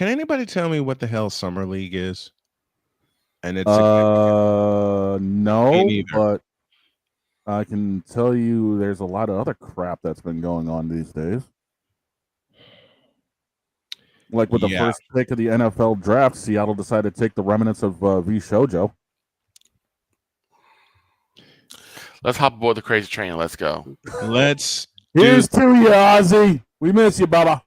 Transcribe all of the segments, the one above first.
Can anybody tell me what the hell Summer League is? And it's no, neither. but I can tell you there's a lot of other crap that's been going on these days. Like with the first pick of the NFL draft, Seattle decided to take the remnants of V. Shoujo. Let's hop aboard the crazy train. Let's go. Here's to you, Ozzy. We miss you, Baba.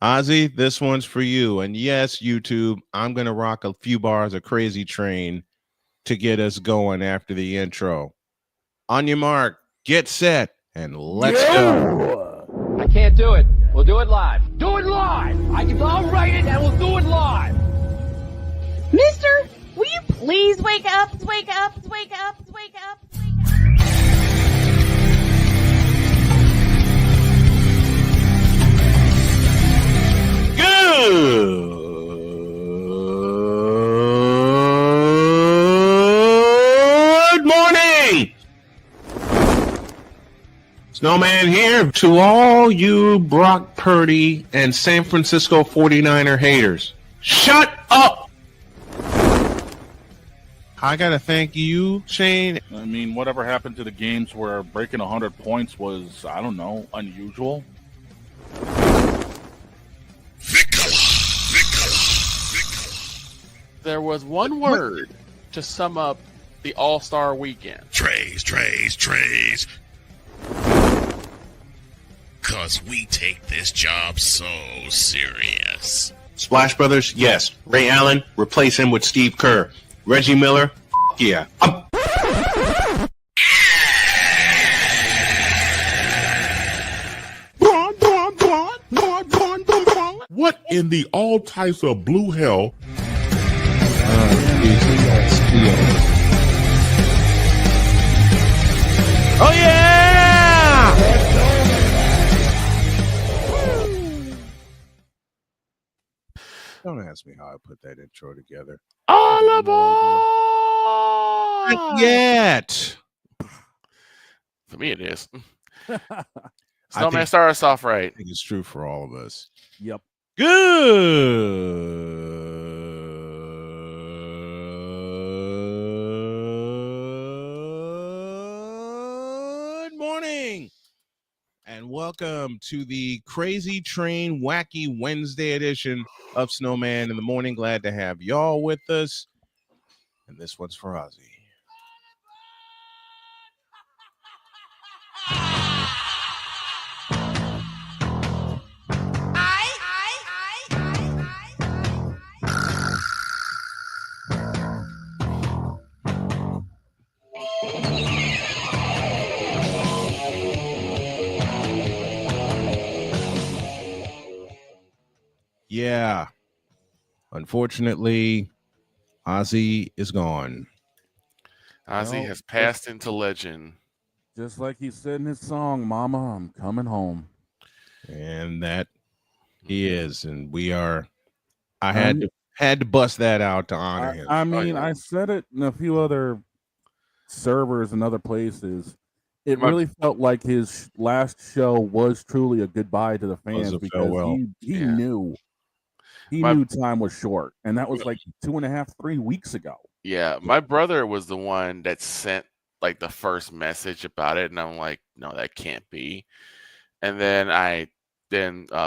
Ozzy, this one's for you. And yes, YouTube, I'm going to rock a few bars of Crazy Train to get us going after the intro. On your mark, get set, and let's go. I can't do it. We'll do it live. Do it live! I'll write it and we'll do it live! Mister, will you please wake up, wake up, wake up, wake up, wake up? Good morning! Snowman here to all you Brock Purdy and San Francisco 49er haters. Shut up! I gotta thank you, Shane. I mean, whatever happened to the games where breaking 100 points was, I don't know, unusual? There was one word to sum up the All-Star weekend. Trays. Cause we take this job so serious. Splash Brothers, yes. Ray Allen, replace him with Steve Kerr. Reggie Miller, yeah. What in the all types of blue hell? Oh yeah! Don't ask me how I put that intro together. All aboard! Not yet. For me, it is. Snowman, start us off right. I think it's true for all of us. Yep. Good morning, and welcome to the Crazy Train Wacky Wednesday edition of Snowman in the Morning. Glad to have y'all with us, and this one's for Ozzy. Yeah. Unfortunately, Ozzy is gone. Ozzy has passed into legend. Just like he said in his song, Mama, I'm coming home. And that he is. And we are, I had to bust that out to honor him. I mean, I said it in a few other servers and other places. It really felt like his last show was truly a goodbye to the fans because he knew. He knew time was short, and that was like 2.5, 3 weeks ago. Yeah, my brother was the one that sent like the first message about it, and I'm like, no, that can't be. And then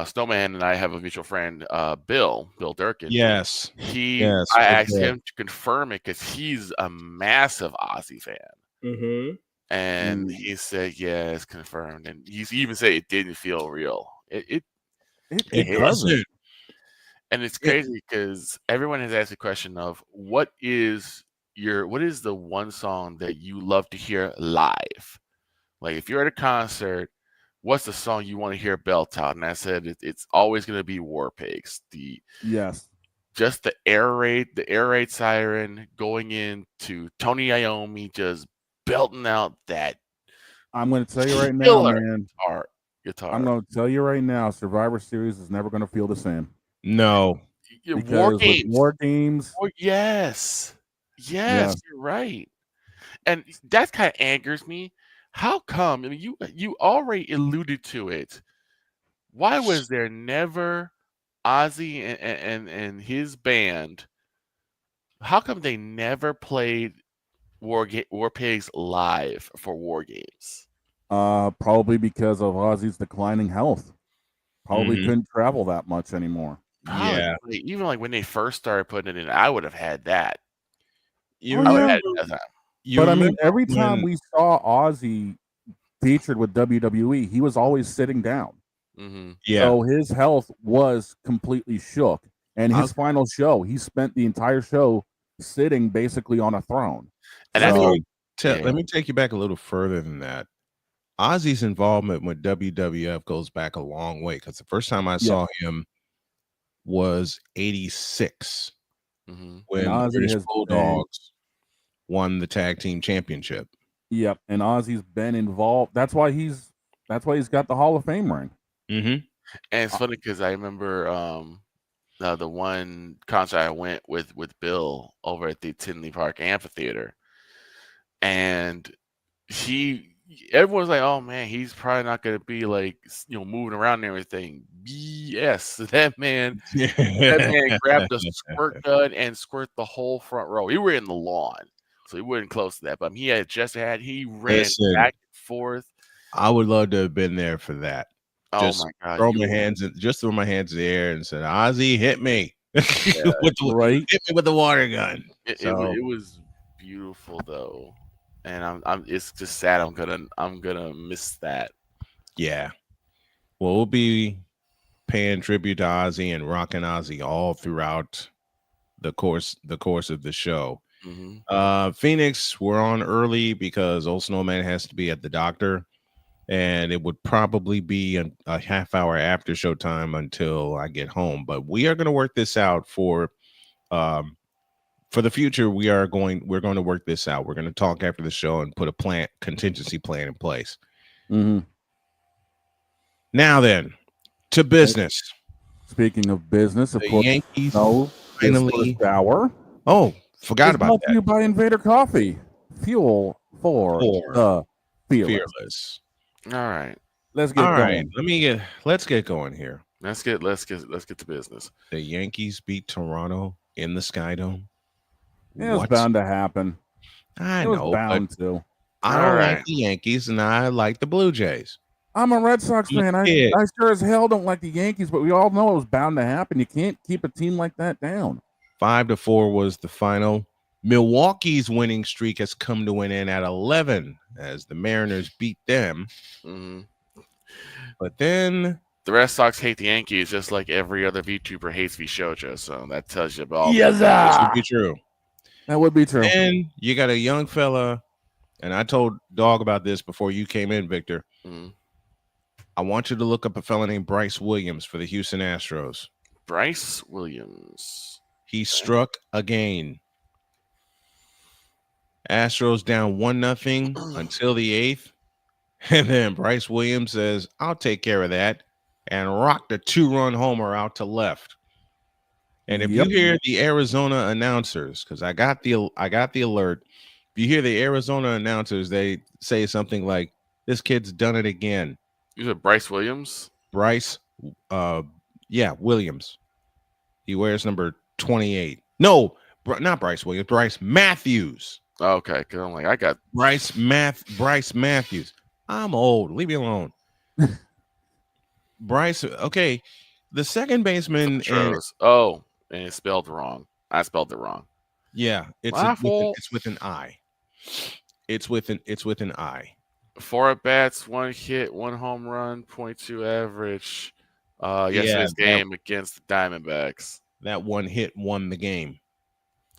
Snowman and I have a mutual friend, Bill Durkin. Yes. I asked him to confirm it because he's a massive Ozzy fan. Mm-hmm. And he said, yeah, it's confirmed. And he even said it didn't feel real. It doesn't. And it's crazy because everyone has asked the question of what is the one song that you love to hear live? Like if you're at a concert, what's the song you want to hear belt out? And I said it's always going to be War Pigs. Just the air raid siren going into Tony Iommi just belting out that. I'm going to tell you right now, man. Guitar. I'm going to tell you right now, Survivor Series is never going to feel the same. No. War Games. Yes, you're right. And that kind of angers me. How come? I mean, you already alluded to it. Why was there never Ozzy and his band, how come they never played War Pigs live for War Games? Probably because of Ozzy's declining health. Probably couldn't travel that much anymore. Yeah. Even like when they first started putting it in, I would have had that. You I would have remember, had it that time. But I mean, every time we saw Ozzy featured with WWE, he was always sitting down. Yeah. So his health was completely shook. And his final show, he spent the entire show sitting basically on a throne. And let me take you back a little further than that. Ozzy's involvement with WWF goes back a long way, because the first time I saw him was 86 when the British Bulldogs won the tag team championship. Yep, and Ozzy's been involved. That's why he's got the Hall of Fame ring. And it's funny because I remember the one concert I went with Bill over at the Tinley Park Amphitheater, and everyone's like, "Oh man, he's probably not going to be like, moving around and everything." BS. That man grabbed a squirt gun and squirt the whole front row. We were in the lawn, so he wasn't close to that. But he ran back and forth. I would love to have been there for that. Oh my God! Throw my hands in the air and said, "Ozzy, hit me!" Hit me with the water gun. It was beautiful though, and it's just sad. I'm gonna miss that. Yeah. Well, we'll be paying tribute to Ozzy and rocking Ozzy all throughout the course of the show. Phoenix, we're on early because Old Snowman has to be at the doctor, and it would probably be a half hour after showtime until I get home. But we are going to work this out for the future. We're going to work this out. We're going to talk after the show and put a contingency plan in place. Now then, to business. Speaking of business, of the course, Yankees finally hour. Oh, forgot about that. Brought to you by Invader Coffee, fuel for the fearless. All right, let's get going. Let's get going here. Let's get to business. The Yankees beat Toronto in the Skydome. It was bound to happen. I know, bound to. I don't like the Yankees, and I like the Blue Jays. I'm a Red Sox fan. I sure as hell don't like the Yankees, but we all know it was bound to happen. You can't keep a team like that down. 5-4 was the final. Milwaukee's winning streak has come to an end at 11 as the Mariners beat them. But then the Red Sox hate the Yankees just like every other VTuber hates Vishoja. So that tells you about this would be true. That would be true. And you got a young fella, and I told Dog about this before you came in, Victor. I want you to look up a fella named Bryce Williams for the Houston Astros. Bryce Williams. He struck again. Astros down 1-0 until the 8th. And then Bryce Williams says, "I'll take care of that," and rocked a 2-run homer out to left. And if you hear the Arizona announcers, because I got the alert, if you hear the Arizona announcers, they say something like, "This kid's done it again." You said Bryce Williams? Williams. He wears number 28. No, not Bryce Williams. Bryce Matthews. Okay, because I'm like, I got Bryce Matthews. I'm old. Leave me alone. Bryce. Okay, the second baseman. And it's spelled wrong. I spelled it wrong. Yeah, it's with an I. It's with an I. 4 at bats, 1 hit, 1 home run, .2 average. Yesterday's game against the Diamondbacks. That 1 hit won the game.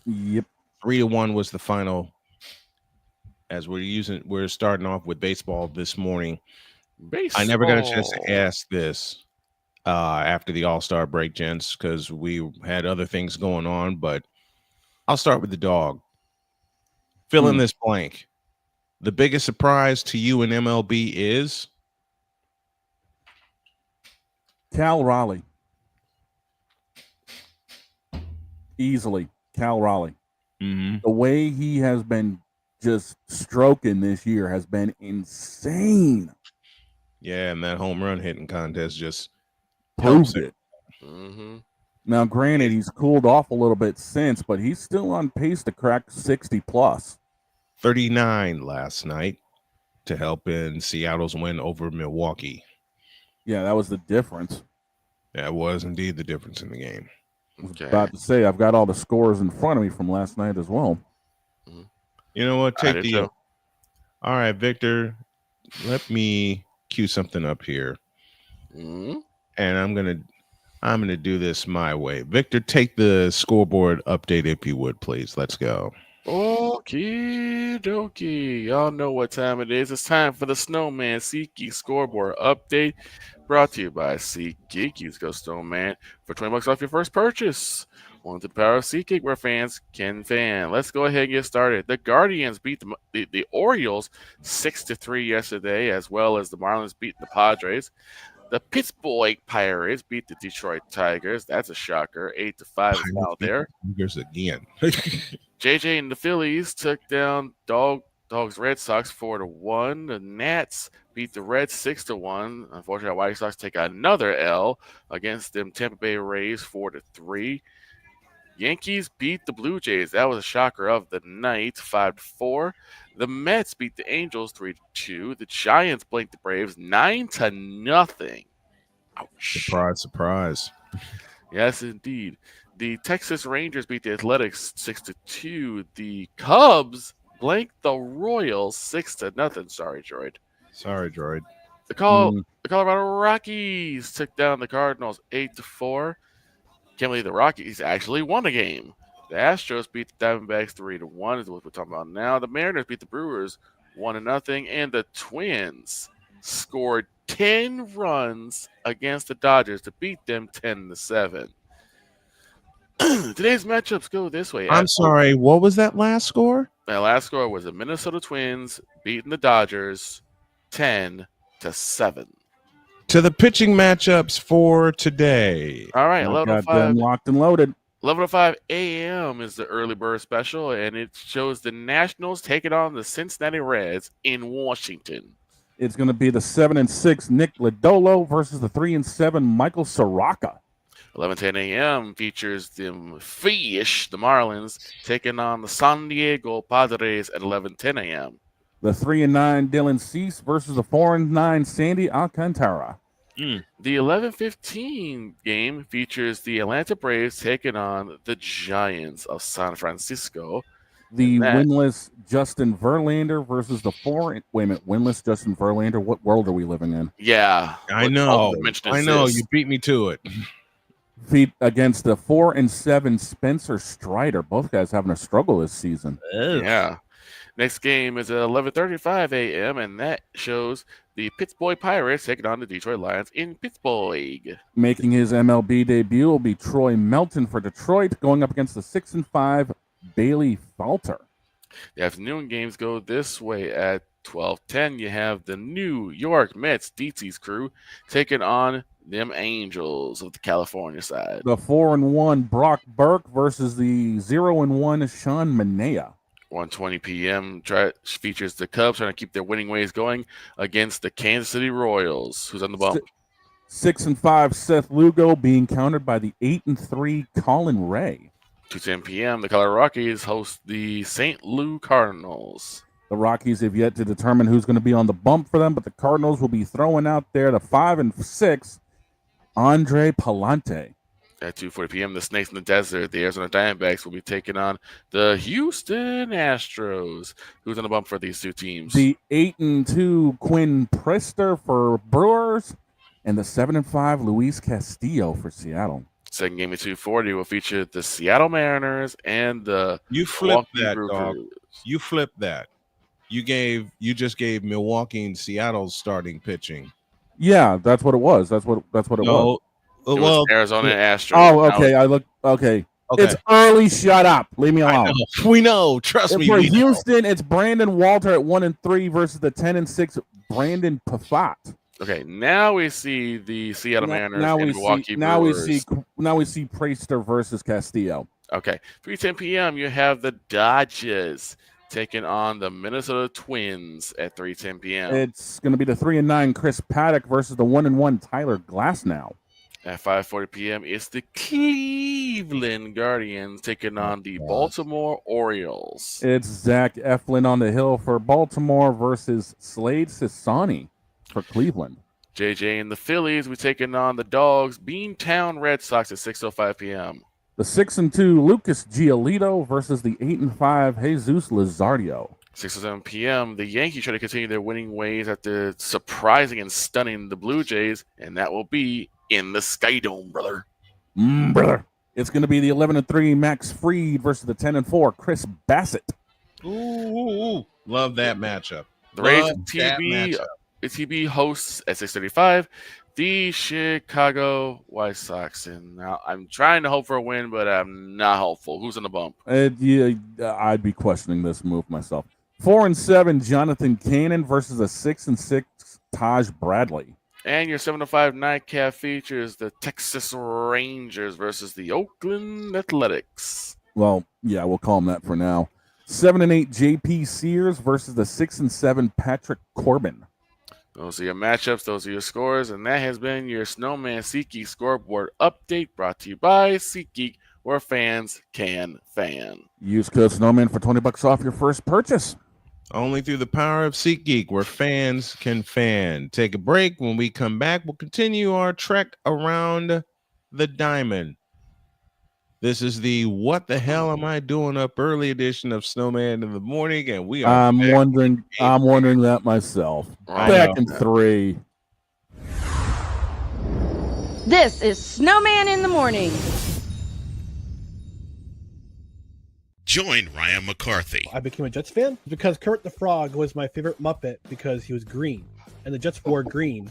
Yep. 3-1 was the final. As we're starting off with baseball this morning. I never got a chance to ask this after the All-Star break, gents, because we had other things going on. But I'll start with the Dog. Fill in this blank. The biggest surprise to you in MLB is Cal Raleigh. Easily, Cal Raleigh. The way he has been just stroking this year has been insane. Yeah, and that home run hitting contest just proves it. Mm-hmm. Now, granted, he's cooled off a little bit since, but he's still on pace to crack 60 plus. 39 last night to help in Seattle's win over Milwaukee. Yeah, that was the difference. That was indeed the difference in the game. I was about to say, I've got all the scores in front of me from last night as well. You know what? Take the. All right, Victor. Let me cue something up here, and I'm gonna do this my way. Victor, take the scoreboard update if you would, please. Let's go. Okie dokie. Y'all know what time it is. It's time for the Snowman SeatGeek scoreboard update. Brought to you by SeatGeek. Use Go Snowman for $20 off your first purchase. One to the power of SeatGeek, where fans can fan. Let's go ahead and get started. The Guardians beat the Orioles 6-3 yesterday, as well as the Marlins beat the Padres. The Pittsburgh Pirates beat the Detroit Tigers. That's a shocker. 8-5 is out there. Tigers again. JJ and the Phillies took down Dogs Red Sox 4-1. The Nats beat the Reds 6-1. Unfortunately, the White Sox take another L against them Tampa Bay Rays 4-3. Yankees beat the Blue Jays. That was a shocker of the night, 5-4. The Mets beat the Angels 3-2. The Giants blanked the Braves 9-0. Ouch. Surprise, surprise. Yes, indeed. The Texas Rangers beat the Athletics 6-2. The Cubs blanked the Royals 6-0. Sorry, Droid. Sorry, Droid. The Colorado Rockies took down the Cardinals 8-4. Can't believe the Rockies actually won a game. The Astros beat the Diamondbacks 3-1 is what we're talking about now. The Mariners beat the Brewers 1-0, and the Twins scored 10 runs against the Dodgers to beat them 10-7. Today's matchups go this way. I'm sorry, what was that last score? That last score was the Minnesota Twins beating the Dodgers 10-7. To the pitching matchups for today. All right, 11:05 locked and loaded. 11:05 a.m. is the early bird special, and it shows the Nationals taking on the Cincinnati Reds in Washington. It's going to be the 7-6 Nick Lodolo versus the 3-7 Michael Soraka. 11:10 a.m. features the Fish, the Marlins, taking on the San Diego Padres at 11:10 a.m. The 3-9 Dylan Cease versus the 4-9 Sandy Alcantara. The 11:15 game features the Atlanta Braves taking on the Giants of San Francisco. The winless Justin Verlander versus the winless Justin Verlander. What world are we living in? Yeah, I know. You beat me to it. Feet against the 4-7 Spencer Strider. Both guys having a struggle this season. Yeah. Next game is at 11:35 a.m., and that shows the Pittsburgh Pirates taking on the Detroit Lions in Pittsburgh. Making his MLB debut will be Troy Melton for Detroit, going up against the 6-5 Bailey Falter. The afternoon games go this way. At 12:10, you have the New York Mets DT's crew taking on them Angels of the California side. The 4-1 Brock Burke versus the 0-1 Sean Manaea. 1:20 p.m. features the Cubs trying to keep their winning ways going against the Kansas City Royals, who's on the bump. 6-5 Seth Lugo being countered by the 8-3 Colin Ray. 2:10 p.m. the Colorado Rockies host the St. Louis Cardinals. The Rockies have yet to determine who's going to be on the bump for them, but the Cardinals will be throwing out there the 5-6 Andre Palante. At 2:40 p.m., the Snakes in the Desert, the Arizona Diamondbacks, will be taking on the Houston Astros. Who's on the bump for these two teams? The 8-2 Quinn Priester for Brewers and the 7-5 Luis Castillo for Seattle. Second game at 2:40 will feature the Seattle Mariners and the You flipped that, dog. You flipped that. You just gave Milwaukee and Seattle starting pitching. Yeah, that's what it was. That's what it was. It was Arizona Astros. Oh, okay. Okay. It's early. Shut up. Leave me alone. We know. Trust me. For Houston, it's Brandon Walter at 1-3 versus the 10-6 Brandon Pafat. Okay, now we see the Seattle Mariners and Milwaukee Brewers. Now we see Priester versus Castillo. Okay, 3:10 p.m. you have the Dodgers taking on the Minnesota Twins at 3:10 p.m. It's going to be the 3-9 Chris Paddock versus the 1-1 Tyler Glasnow. At 5:40 p.m., it's the Cleveland Guardians taking on the Baltimore Orioles. It's Zach Eflin on the hill for Baltimore versus Slade Sasani for Cleveland. JJ and the Phillies, we're taking on the Dogs, Beantown Red Sox at 6:05 p.m. The 6-2 Lucas Giolito versus the 8-5 Jesus Luzardo. 6:07 p.m., the Yankees try to continue their winning ways after surprising and stunning the Blue Jays, and that will be in the Sky Dome, brother. Brother. It's going to be the 11-3 Max Fried versus the 10-4 Chris Bassett. Ooh. Love that matchup. The Rays TB hosts at 6:35 the Chicago White Sox. And now I'm trying to hope for a win, but I'm not hopeful. Who's on the bump? I'd be questioning this move myself. 4-7 Jonathan Cannon versus a 6-6 Taj Bradley. And your 7-5 nightcap features the Texas Rangers versus the Oakland Athletics. Well, yeah, we'll call them that for now. 7-8 JP Sears versus the 6-7 Patrick Corbin. Those are your matchups. Those are your scores. And that has been your Snowman SeatGeek scoreboard update brought to you by SeatGeek, where fans can fan. Use code Snowman for $20 off your first purchase. Only through the power of SeatGeek, where fans can fan. Take a break. When we come back, we'll continue our trek around the diamond. This is the What the Hell Am I Doing Up Early edition of Snowman in the Morning, and we are I'm wondering that myself. Back in 3. This is Snowman in the Morning. Join Ryan McCarthy. I became a Jets fan because Kurt the Frog was my favorite Muppet because he was green, and the Jets wore green.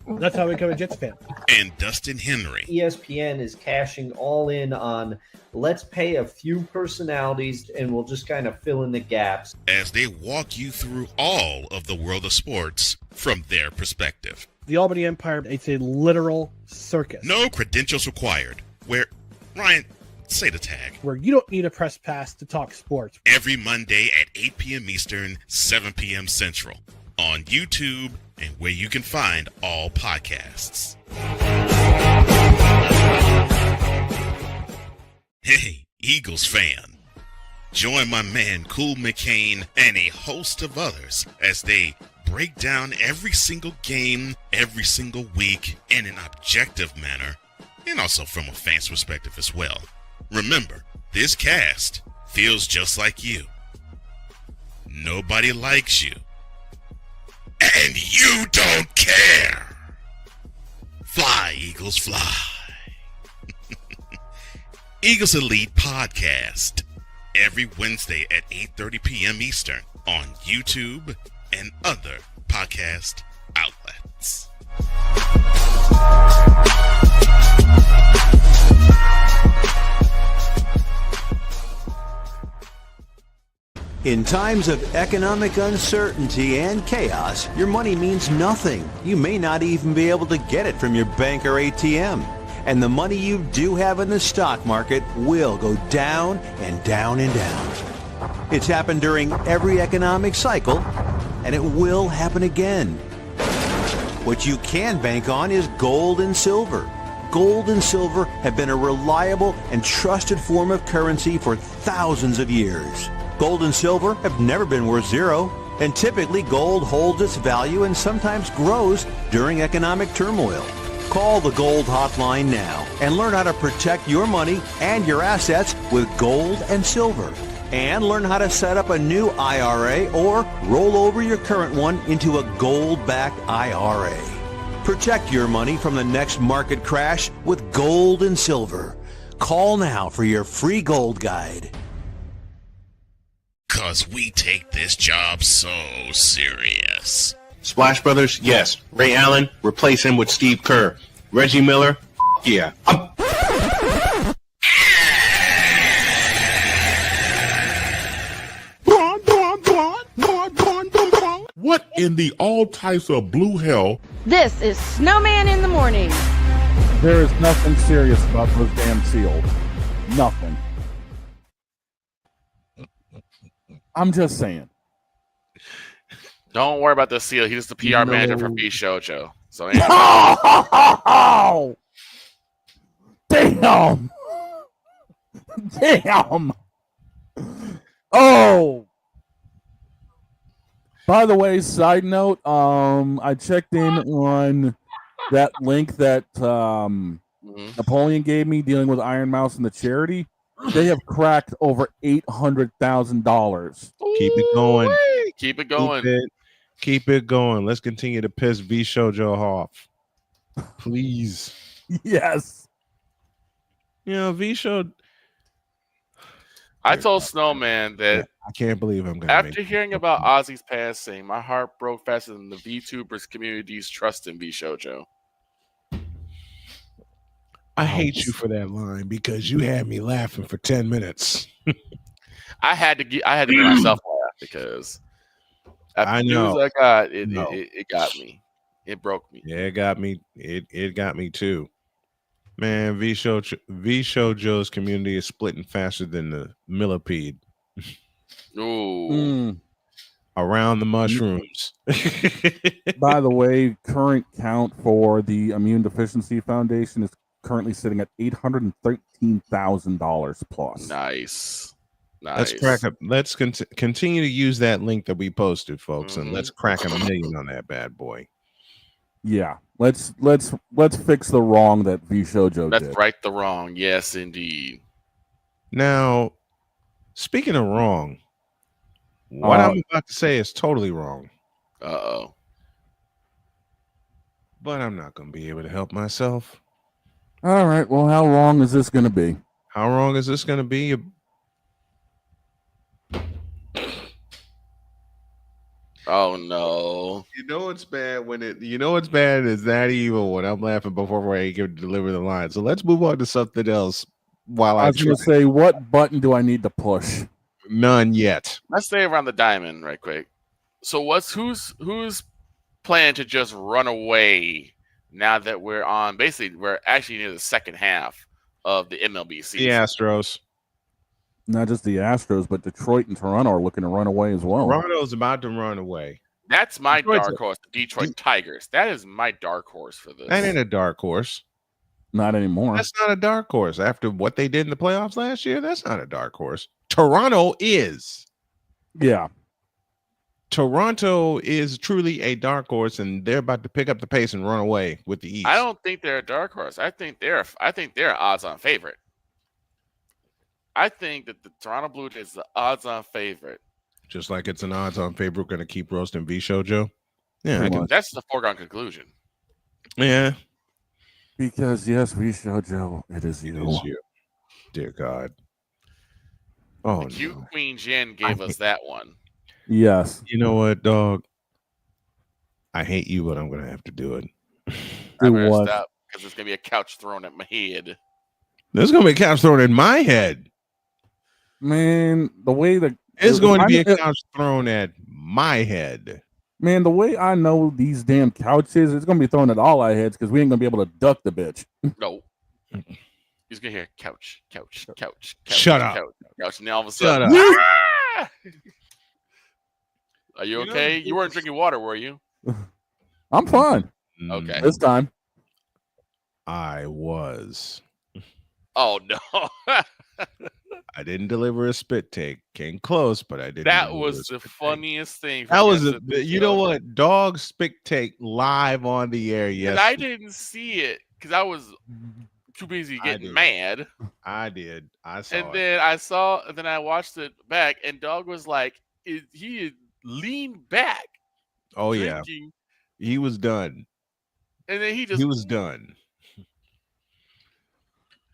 That's how I became a Jets fan. And Dustin Henry. ESPN is cashing all in on let's pay a few personalities and we'll just kind of fill in the gaps. As they walk you through all of the world of sports from their perspective. The Albany Empire, it's a literal circus. No credentials required. Where, Ryan, say the tag. Where you don't need a press pass to talk sports. Every Monday at 8 p.m. Eastern, 7 p.m. Central. On YouTube and where you can find all podcasts. Hey, Eagles fan. Join my man Cool McCain and a host of others as they break down every single game, every single week in an objective manner, and also from a fan's perspective as well. Remember, this cast feels just like you. Nobody likes you. And you don't care. Fly, Eagles, fly. Eagles Elite Podcast. Every Wednesday at 8:30 p.m. Eastern on YouTube and other podcast outlets. In times of economic uncertainty and chaos, your money means nothing. You may not even be able to get it from your bank or ATM. And the money you do have in the stock market will go down and down and down. It's happened during every economic cycle, and it will happen again. What you can bank on is gold and silver. Gold and silver have been a reliable and trusted form of currency for thousands of years. Gold and silver have never been worth zero, and typically gold holds its value and sometimes grows during economic turmoil. Call the Gold Hotline now and learn how to protect your money and your assets with gold and silver. And learn how to set up a new IRA or roll over your current one into a gold-backed IRA. Protect your money from the next market crash with gold and silver. Call now for your free gold guide. 'Cause we take this job so serious. Splash Brothers, yes. Ray Allen, replace him with Steve Kerr. Reggie Miller, yeah. What in the all types of blue hell? This is Snowman in the Morning. There is nothing serious about those damn seals. Nothing. I'm just saying. Don't worry about the seal. He's the PR manager for B Shojo. So Damn. Damn. Oh. By the way, side note, I checked in on that link that Napoleon gave me dealing with Iron Mouse and the charity. They have cracked over $800,000. Keep it going. Keep it going. Keep it going. Let's continue to piss V Shoujo off. Please. Yes. You know, V Shoujo. I told Snowman that I can't believe I'm gonna after hearing about Ozzy's passing, my heart broke faster than the VTubers community's trust in V Shoujo. I hate you for that line because you had me laughing for 10 minutes. I had to make myself laugh because after the news I got, it got me. It broke me. Yeah, it got me. It got me too. Man, V Shoujo's community is splitting faster than the millipede. Ooh. Around the mushrooms. By the way, current count for the Immune Deficiency Foundation is currently sitting at $813,000 plus. Nice. Let's crack up. Let's continue to use that link that we posted, folks, and let's crack $1 million on that bad boy. Yeah, let's fix the wrong that V Shoujo did. Let's right the wrong. Yes, indeed. Now, speaking of wrong, what I'm about to say is totally wrong. Uh-oh. But I'm not going to be able to help myself. All right. Well, how wrong is this going to be? How wrong is this going to be? Oh no! You know it's bad when it's bad. It's that evil when I'm laughing before I can deliver the line. So let's move on to something else. While I was going to say, what button do I need to push? None yet. Let's stay around the diamond right quick. So who's planning to just run away now that we're actually near the second half of the MLB season? The Astros. Not just the Astros, but Detroit and Toronto are looking to run away as well. Toronto's about to run away. That's my dark horse, the Detroit Tigers. That is my dark horse for this. That ain't a dark horse. Not anymore. That's not a dark horse. After what they did in the playoffs last year, that's not a dark horse. Toronto is. Yeah. Toronto is truly a dark horse, and they're about to pick up the pace and run away with the East. I don't think they're a dark horse. I think they're an odds-on favorite. I think that the Toronto Blue Jays is the odds-on favorite. Just like it's an odds-on favorite, we're going to keep roasting V Shoujo. Yeah, that's the foregone conclusion. Yeah. Because, yes, V Shoujo, it is you. It is you. Dear God. Oh, Q Queen Jen gave us that one. Yes. You know what, dog? I hate you, but I'm going to have to do it. I better stop because there's going to be a couch thrown at my head. There's going to be a couch thrown in my head. Man, the way that it's going to be a couch thrown at my head. Man, the way I know these damn couches, it's going to be thrown at all our heads because we ain't going to be able to duck the bitch. No. He's going to hear couch. Shut up. Couch. And then all of a sudden, are you okay? You weren't drinking water, were you? I'm fine. Okay. This time. I was. Oh, no. I didn't deliver a spit take. Came close, but I didn't. That was the funniest thing. That was you know what? Dog spit take live on the air. Yes, and I didn't see it because I was too busy getting mad. I did. I saw. And then I watched it back, and Dog was like, he had leaned back. Oh drinking, yeah, he was done. And then he was done.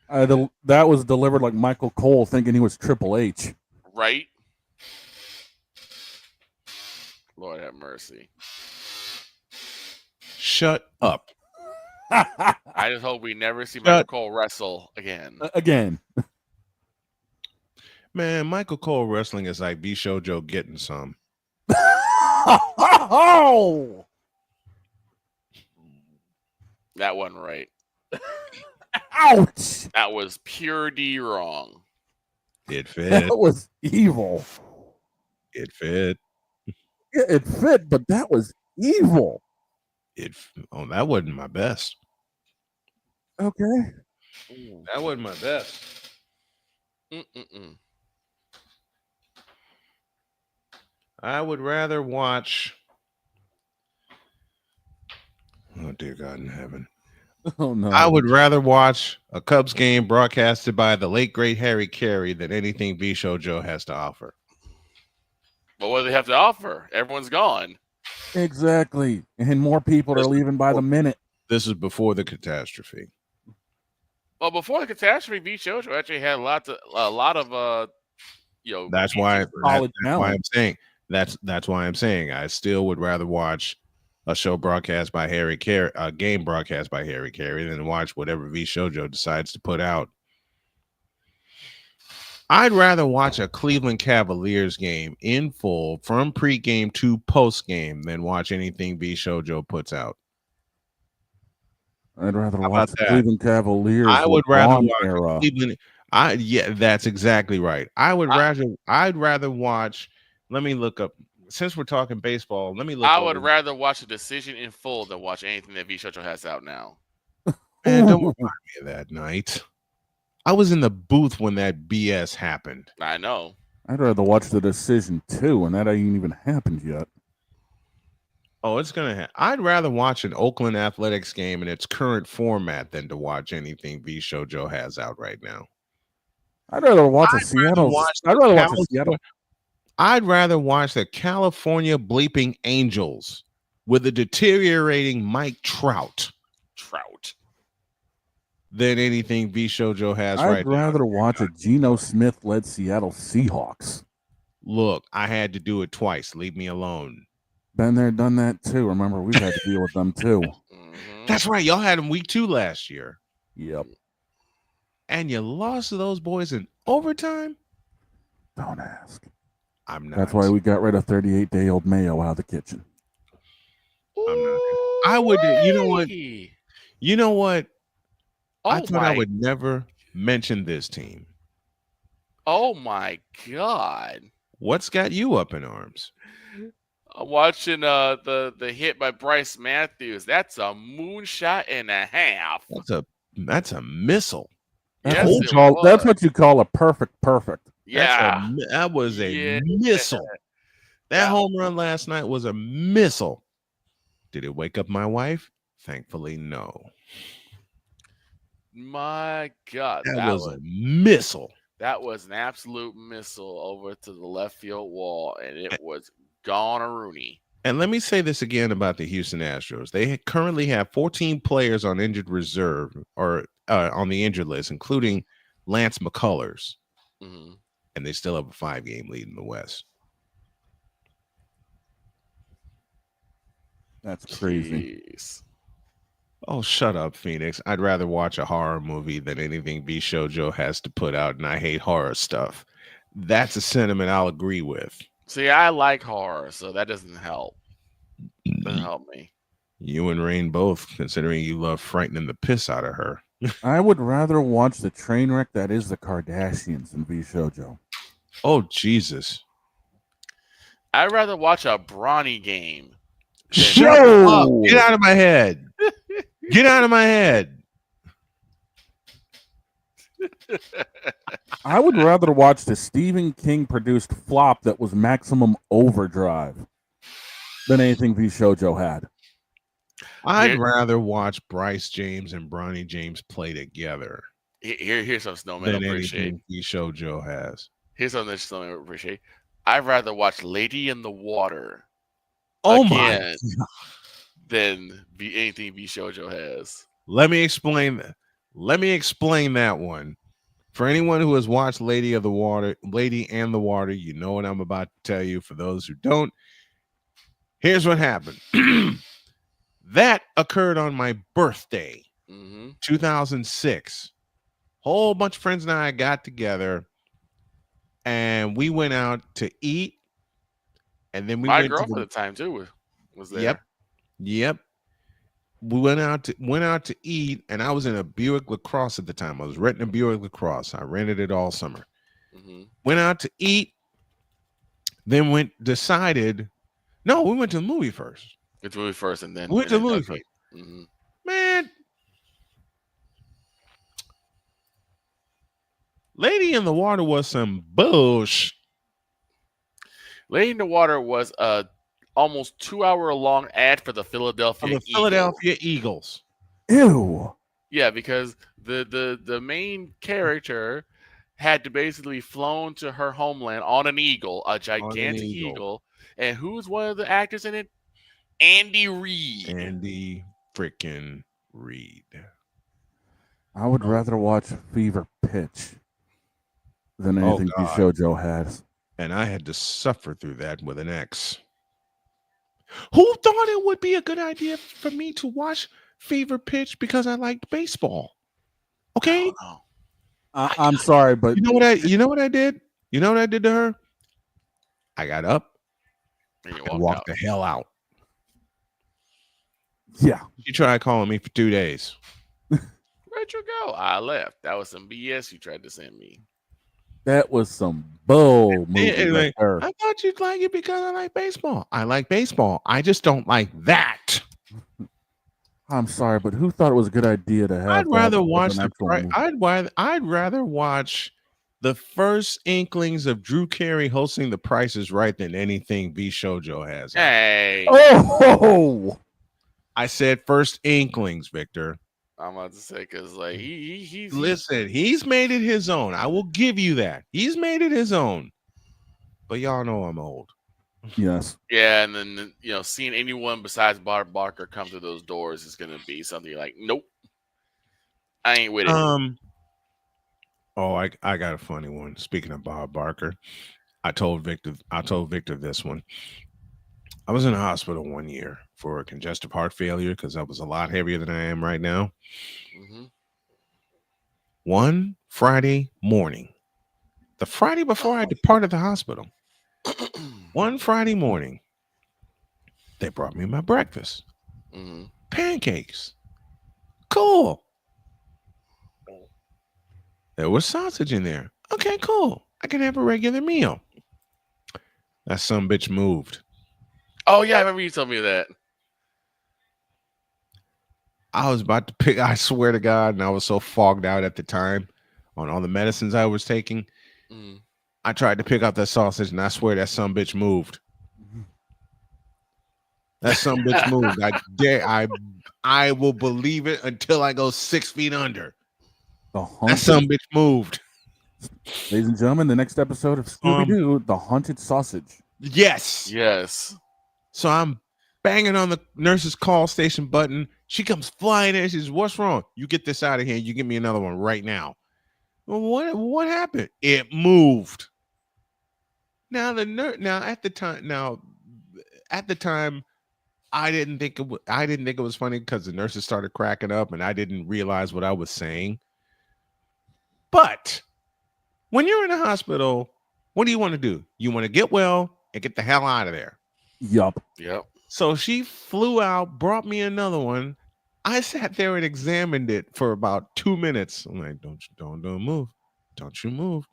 That was delivered like Michael Cole thinking he was Triple H. Right? Lord have mercy. Shut up. I just hope we never see Michael Cole wrestle again. Man, Michael Cole wrestling is like V Shoujo getting some. Oh! That wasn't right. Ouch! That was pure D wrong. It fit. That was evil. It fit. Yeah, it fit, but that was evil. That wasn't my best. Okay. That wasn't my best. I would rather watch. Oh dear God in heaven! Oh no! I would rather watch a Cubs game broadcasted by the late great Harry Carey than anything V Show Joe has to offer. But what do they have to offer? Everyone's gone. Exactly, and more people are leaving by the minute. This is before the catastrophe. Well, before the catastrophe, V Show Joe actually had a lot of That's why I'm saying that's why I'm saying I still would rather watch a show broadcast by Harry Carey, a game broadcast by Harry Carey, than watch whatever V Shoujo decides to put out. I'd rather watch a Cleveland Cavaliers game in full from pregame to postgame than watch anything V Shoujo puts out. I'd rather watch the Cleveland Cavaliers. I would rather watch era. Cleveland. Yeah, that's exactly right. I'd rather watch. Let me look up. Since we're talking baseball, let me look. I would rather watch a decision in full than watch anything that V Shoujo has out now. Man, don't remind me of that night. I was in the booth when that BS happened. I know. I'd rather watch the decision too, and that ain't even happened yet. Oh, it's gonna happen. I'd rather watch an Oakland Athletics game in its current format than to watch anything V Shoujo has out right now. I'd rather watch a Seattle. I'd rather watch a Seattle. I'd rather watch the California Bleeping Angels with a deteriorating Mike Trout than anything V Shoujo has right now. I'd rather watch a Geno Smith-led Seattle Seahawks. Look, I had to do it twice. Leave me alone. Been there, done that too. Remember, we've had to deal with them too. That's right. Y'all had them week 2 last year. Yep. And you lost to those boys in overtime? Don't ask. I'm not. That's why we got rid of 38-day-old Mayo out of the kitchen. I'm not. I would. You know what? You know what? I thought I would never mention this team. Oh my God! What's got you up in arms? I'm watching the hit by Bryce Matthews. That's a moonshot and a half. That's a missile. That's what you call a perfect. Yeah, that was a missile. That home run last night was a missile. Did it wake up my wife? Thankfully, no. My God, that was a missile. That was an absolute missile over to the left field wall, and it was gone a Rooney. And let me say this again about the Houston Astros. They currently have 14 players on injured reserve or on the injured list, including Lance McCullers. Mm-hmm. And they still have a 5-game lead in the West. That's crazy. Jeez. Oh, shut up, Phoenix. I'd rather watch a horror movie than anything V Shoujo has to put out, and I hate horror stuff. That's a sentiment I'll agree with. See, I like horror, so that doesn't help. Doesn't help me. You and Rain both, considering you love frightening the piss out of her. I would rather watch the train wreck that is the Kardashians than V Shoujo. Oh, Jesus. I'd rather watch a Bronny game. Shut up. Get out of my head. Get out of my head. I would rather watch the Stephen King produced flop that was Maximum Overdrive than anything V Shoujo had. I'd rather watch Bryce James and Bronny James play together. Here's some Snowman appreciate. V Shoujo has. Here's something that Snowman appreciate. I'd rather watch Lady in the Water. Oh my! Than anything V Shoujo has. Let me explain that. Let me explain that one. For anyone who has watched Lady and the Water, you know what I'm about to tell you. For those who don't, here's what happened. That occurred on my birthday, 2006. Whole bunch of friends and I got together, and we went out to eat. And then my girlfriend at the time too was there. Yep. We went out to eat, and I was in a Buick LaCrosse at the time. I was renting a Buick LaCrosse. I rented it all summer. Went out to eat, then we went to the movie first. Went to the movie first, and then went to the movie first. Man, Lady in the Water was some bullshit. Lady in the Water was a almost 2-hour long ad for the Philadelphia Eagles. Ew. Yeah, because the main character had to basically flown to her homeland on an eagle, a gigantic eagle. And who's one of the actors in it? Andy Reid. Andy freaking Reid. I would rather watch Fever Pitch than anything Bishojo has. And I had to suffer through that with an ex. Who thought it would be a good idea for me to watch Fever Pitch because I liked baseball? Okay. I'm sorry, but you know what I did? You know what I did to her? I got up and walked the hell out. Yeah. She tried calling me for 2 days. Where'd you go? I left. That was some BS you tried to send me. That was some bull movie right there. I thought you'd like it because I like baseball. I like baseball. I just don't like that. I'm sorry, but who thought it was a good idea to have? I'd rather watch I'd rather watch the first inklings of Drew Carey hosting The Price is Right than anything Bishojo has. Hey. Oh. I said first inklings, Victor. I'm about to say because like he's listen, he's made it his own. I will give you that. He's made it his own. But y'all know I'm old. Yes. Yeah, and then seeing anyone besides Bob Barker come through those doors is gonna be something you're like, nope, I ain't with it. Oh, I got a funny one. Speaking of Bob Barker, I told Victor this one. I was in the hospital one year for congestive heart failure because I was a lot heavier than I am right now. Mm-hmm. One Friday morning, the Friday before I departed the hospital, one Friday morning, they brought me my breakfast. Mm-hmm. Pancakes. Cool. There was sausage in there. Okay, cool. I can have a regular meal. That sumbitch moved. Oh, yeah, I remember you told me that. I was about to pick, I swear to God, and I was so fogged out at the time on all the medicines I was taking. Mm. I tried to pick up that sausage, and I swear that sumbitch moved. That sumbitch moved. I will believe it until I go 6 feet under. That sumbitch moved. Ladies and gentlemen, the next episode of Scooby-Doo, The Haunted Sausage. Yes. Yes. So I'm banging on the nurse's call station button. She comes flying in. She says, "What's wrong? You get this out of here. You give me another one right now." Well, what happened? It moved. Now at the time, I didn't think it was funny because the nurses started cracking up and I didn't realize what I was saying. But when you're in a hospital, what do you want to do? You want to get well and get the hell out of there. Yup. Yep. So she flew out, brought me another one. I sat there and examined it for about 2 minutes. I'm like, don't move. Don't you move.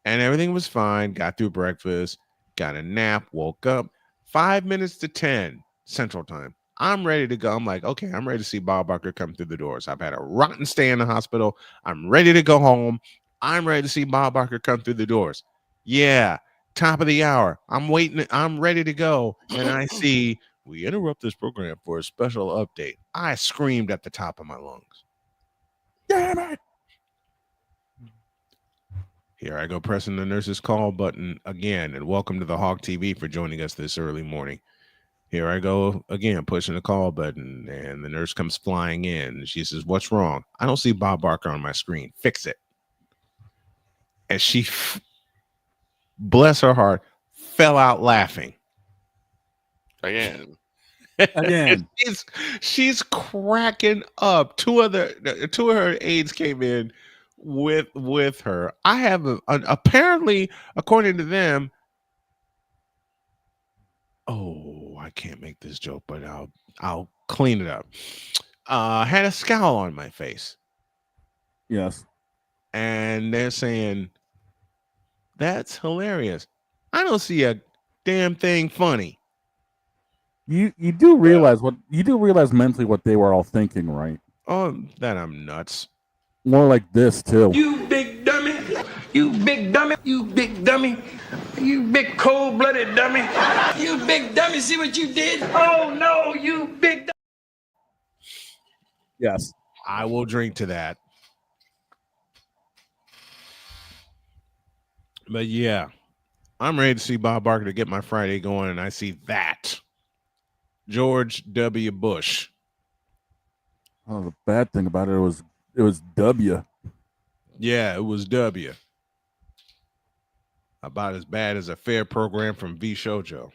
And everything was fine. Got through breakfast, got a nap, woke up 5 minutes to 10 Central Time. I'm ready to go. I'm like, okay, I'm ready to see Bob Barker come through the doors. I've had a rotten stay in the hospital. I'm ready to go home. I'm ready to see Bob Barker come through the doors. Yeah. Top of the hour. I'm waiting. I'm ready to go. And I see we interrupt this program for a special update. I screamed at the top of my lungs. Damn it. Here I go pressing the nurse's call button again. And welcome to the Hawk TV for joining us this early morning. Here I go again, pushing the call button. And the nurse comes flying in. She says, "What's wrong?" "I don't see Bob Barker on my screen. Fix it." And she, bless her heart, fell out laughing. Again. she's cracking up. Two of her aides came in with her. I have apparently, according to them. Oh, I can't make this joke, but I'll clean it up. Had a scowl on my face. Yes. And they're saying, "That's hilarious. I don't see a damn thing funny." You do realize mentally what they were all thinking, right? Oh, that I'm nuts. More like this too. You big dummy. You big dummy. You big dummy. You big cold-blooded dummy. You big dummy. See what you did? Oh, no, you big dummy. Yes. I will drink to that. But yeah, I'm ready to see Bob Barker to get my Friday going, and I see that. George W. Bush. Oh, the bad thing about it was W. Yeah, it was W. About as bad as a fair program from V Shoujo.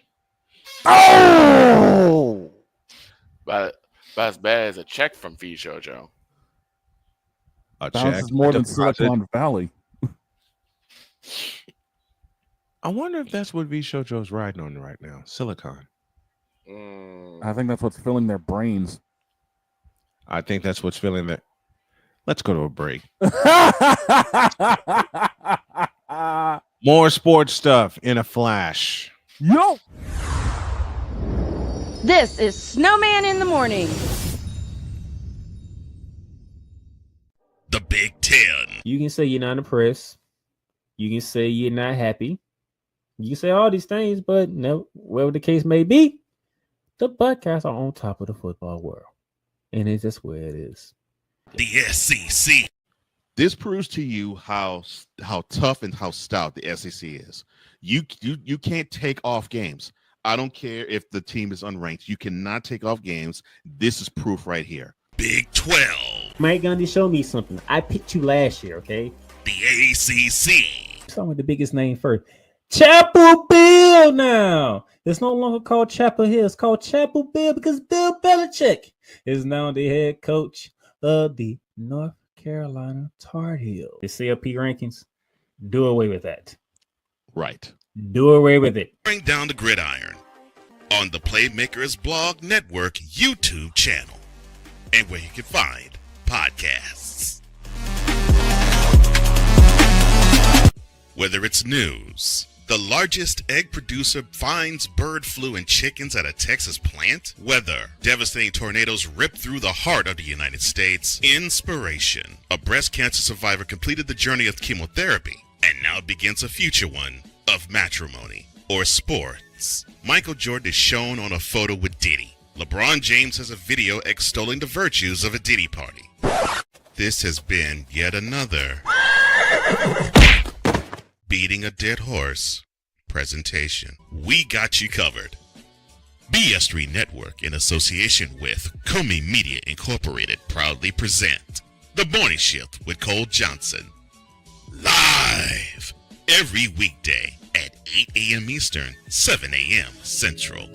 Oh! About as bad as a check from V Shoujo. A Bounces check more than deposit. Silicon Valley. I wonder if that's what V Shoujo's riding on right now. Silicon. I think that's what's filling their brains. I think that's what's filling that. Let's go to a break. More sports stuff in a flash. Yo! This is Snowman in the Morning. The Big Ten. You can say you're not impressed. You can say you're not happy. You can say all these things, but no, whatever the case may be, the Buckeyes are on top of the football world. And it's just where it is. The SEC. This proves to you how tough and how stout the SEC is. You can't take off games. I don't care if the team is unranked. You cannot take off games. This is proof right here. Big 12. Mike Gundy, show me something. I picked you last year, okay? The ACC. Start with the biggest name first. Chapel Bill now. It's no longer called Chapel Hill. It's called Chapel Bill because Bill Belichick is now the head coach of the North Carolina Tar Heels. The CLP rankings, do away with that. Right. Do away with it. Bring down the gridiron on the Playmakers Blog Network YouTube channel and where you can find podcasts. Whether it's news, the largest egg producer finds bird flu in chickens at a Texas plant, weather, devastating tornadoes rip through the heart of the United States, inspiration, a breast cancer survivor completed the journey of chemotherapy and now begins a future one of matrimony or sports. Michael Jordan is shown on a photo with Diddy. LeBron James has a video extolling the virtues of a Diddy party. This has been yet another beating a dead horse presentation. We got you covered. BS3 Network, in association with Comey Media Incorporated, proudly present The Morning Shift with Cole Johnson. Live every weekday at 8 a.m. Eastern, 7 a.m. Central.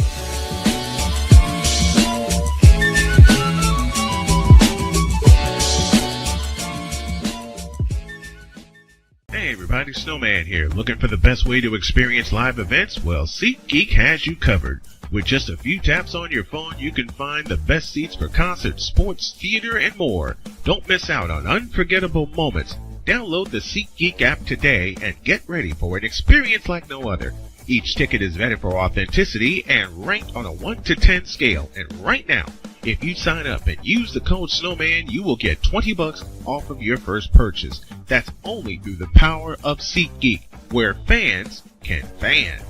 Hey everybody, Snowman here. Looking for the best way to experience live events? Well, SeatGeek has you covered. With just a few taps on your phone, you can find the best seats for concerts, sports, theater, and more. Don't miss out on unforgettable moments. Download the SeatGeek app today and get ready for an experience like no other. Each ticket is vetted for authenticity and ranked on a 1 to 10 scale. And right now, if you sign up and use the code Snowman, you will get $20 off of your first purchase. That's only through the power of SeatGeek, where fans can fan.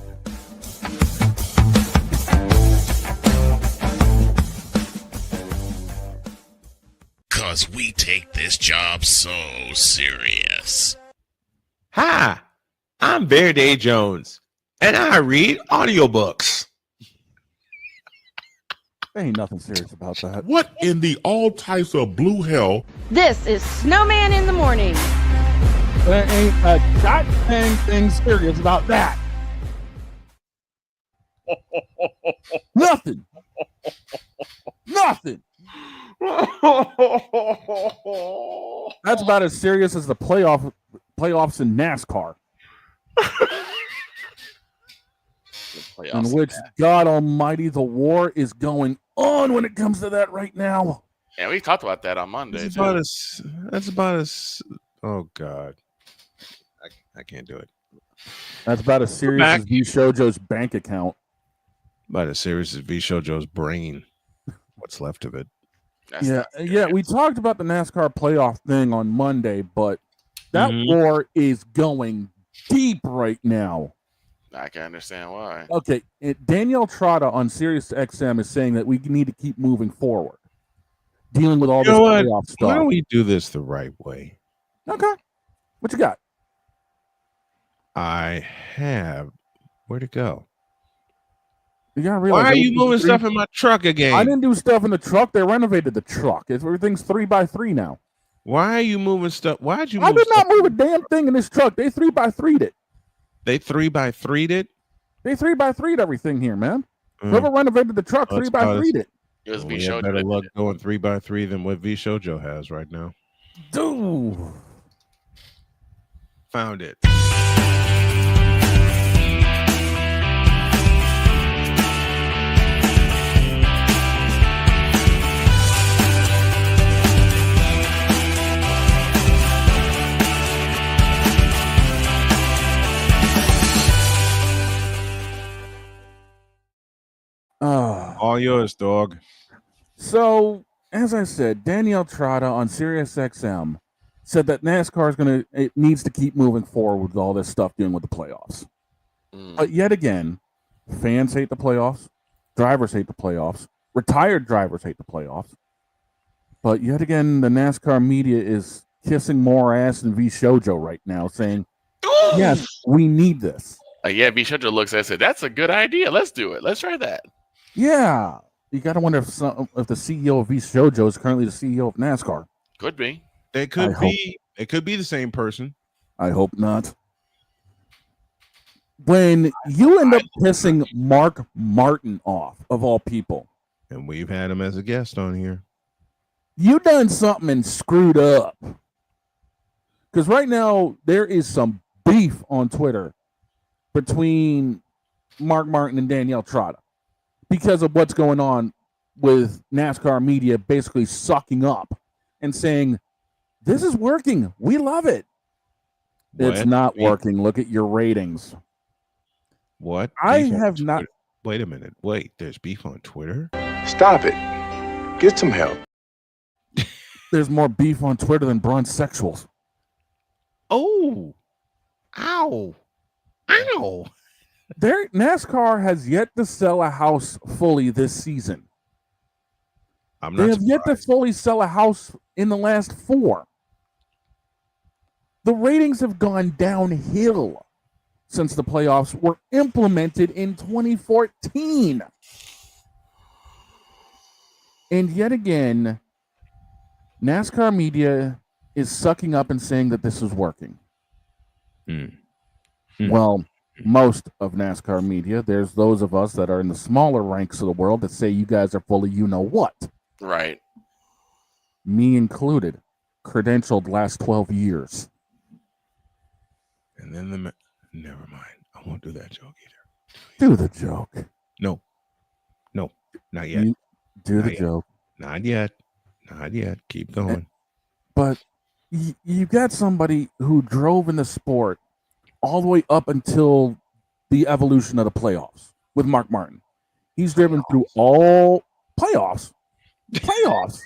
Cause we take this job so serious. Hi, I'm Verde Jones, and I read audiobooks. There ain't nothing serious about that. What in the all types of blue hell? This is Snowman in the Morning. There ain't a goddamn thing serious about that. Nothing. Nothing. That's about as serious as the playoffs in NASCAR. In which, God Almighty, the war is going on when it comes to that right now. Yeah, we talked about that on Monday. That's about as. Oh God, I can't do it. That's about as serious as V Shoujo's bank account. About as serious as V Shoujo's brain. What's left of it? Yeah. We talked about the NASCAR playoff thing on Monday, but That war is going deep right now. I can understand why. Okay, Danielle Trotta on Sirius XM is saying that we need to keep moving forward, dealing with all this playoff stuff. Why don't we do this the right way? Okay, what you got? I have. Where'd it go? You gotta realize, why are you moving stuff in my truck again? I didn't do stuff in the truck. They renovated the truck. Everything's 3x3 now. Why are you moving stuff? Why'd you? I did not move a damn thing in this truck. They 3x3'd it. They 3x3'd it. They 3x3'd everything here, man. Whoever renovated the truck 3x3'd it. It was we have better luck going 3x3 than what V Shoujo has right now. Dude, found it. All yours, dog. So, as I said, Danielle Trotta on Sirius XM said that NASCAR needs to keep moving forward with all this stuff dealing with the playoffs. But yet again, fans hate the playoffs, drivers hate the playoffs, retired drivers hate the playoffs. But yet again, the NASCAR media is kissing more ass than V Shoujo right now, saying, yes, we need this. Yeah, V Shoujo looks at it and said, that's a good idea. Let's do it. Let's try that. Yeah. You got to wonder if the CEO of V Shoujo is currently the CEO of NASCAR. Could be. It could be. It could be the same person. I hope not. When you end up pissing Mark Martin off, of all people, and we've had him as a guest on here, you done something and screwed up. Because right now there is some beef on Twitter between Mark Martin and Danielle Trotta because of what's going on with NASCAR media basically sucking up and saying, this is working. We love it. What? It's not working. Look at your ratings. What? I Beef on have not. Twitter? Wait a minute. Wait, there's beef on Twitter? Stop it. Get some help. There's more beef on Twitter than bronze sexuals. Oh. Ow. Ow. NASCAR has yet to sell a house fully this season. They have yet to fully sell a house in the last 4. The ratings have gone downhill since the playoffs were implemented in 2014. And yet again, NASCAR media is sucking up and saying that this is working. Well, most of NASCAR media, there's those of us that are in the smaller ranks of the world that say you guys are full of you-know-what. Right. Me included, credentialed last 12 years. And then never mind. I won't do that joke either. Do the joke. No, not yet. Do the joke. Not yet. Not yet. Keep going. But you got somebody who drove in the sport all the way up until the evolution of the playoffs with Mark Martin. He's driven through all playoffs. Playoffs.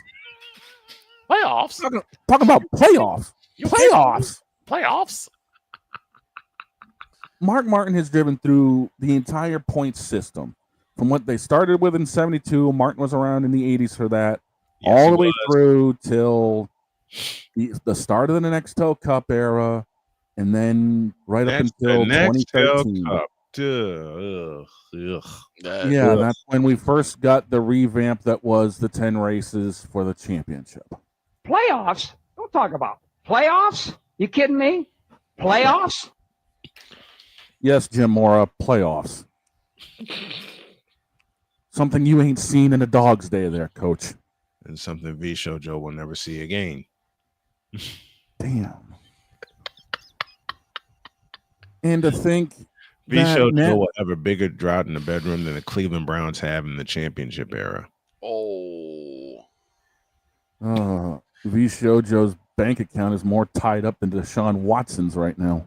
Talk about playoffs. Playoffs. Mark Martin has driven through the entire point system. From what they started with in 72, Martin was around in the 80s for that, all the way through till the start of the Nextel Cup era, and then right up until 2013. Yeah, that's when we first got the revamp that was the 10 races for the championship. Playoffs? Don't talk about playoffs. You kidding me? Playoffs? Yes, Jim Mora, playoffs. Something you ain't seen in a dog's day there, Coach. And something V Shoujo will never see again. Damn. And to think V Shoujo will have a bigger drought in the bedroom than the Cleveland Browns have in the championship era. Oh. V Shoujo's bank account is more tied up than Deshaun Watson's right now.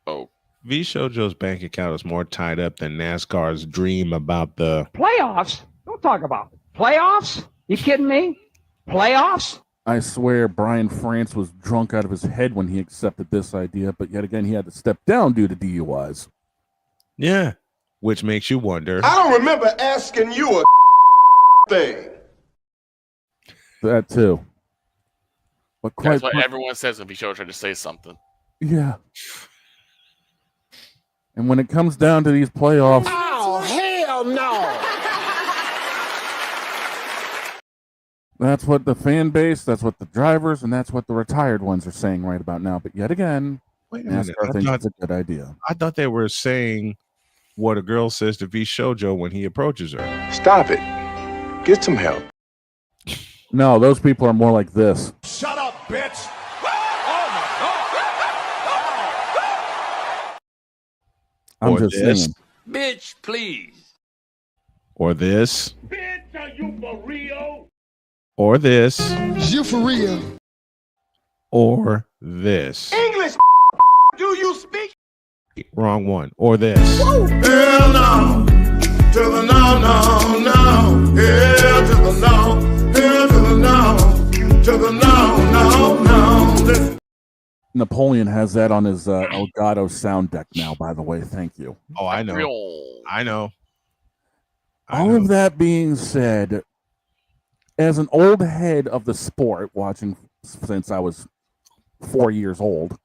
Oh. V Shoujo's bank account is more tied up than NASCAR's dream about the Playoffs? Don't talk about playoffs. You kidding me? Playoffs? I swear Brian France was drunk out of his head when he accepted this idea, but yet again he had to step down due to DUIs. Yeah, which makes you wonder. I don't remember asking you a thing. That too. But That's what everyone says when Show trying to say something. Yeah. And when it comes down to these playoffs, Oh, hell no! that's what the fan base, that's what the drivers, and that's what the retired ones are saying right about now. But yet again, Wait a minute. NASCAR thinks it's a good idea. I thought they were saying what a girl says to V Shoujo when he approaches her. Stop it. Get some help. No, those people are more like this. Shut up, bitch! I'm Or just this. saying. Bitch, please. Or this. Bitch, are you for real? Or this. You for real? Or this. English, do you speak? Wrong one. Or this. Hell no. To the no, no, no. Hell to the no. Hell to the no. To the no, no, no. Napoleon has that on his Elgato sound deck now, by the way. Thank you. Oh, I know. I know. All of that being said, as an old head of the sport, watching since I was 4 years old,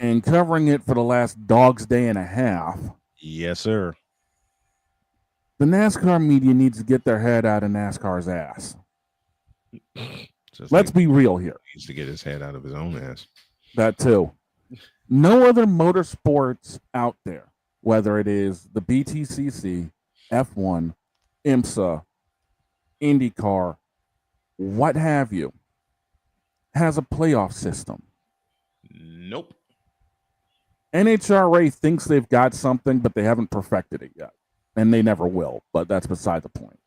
and covering it for the last dog's day and a half, yes, sir. The NASCAR media needs to get their head out of NASCAR's ass. Let's be real here. He needs to get his head out of his own ass. That too. No other motorsports out there, whether it is the BTCC, F1, IMSA, IndyCar, what have you, has a playoff system. Nope. NHRA thinks they've got something, but they haven't perfected it yet. And they never will, but that's beside the point.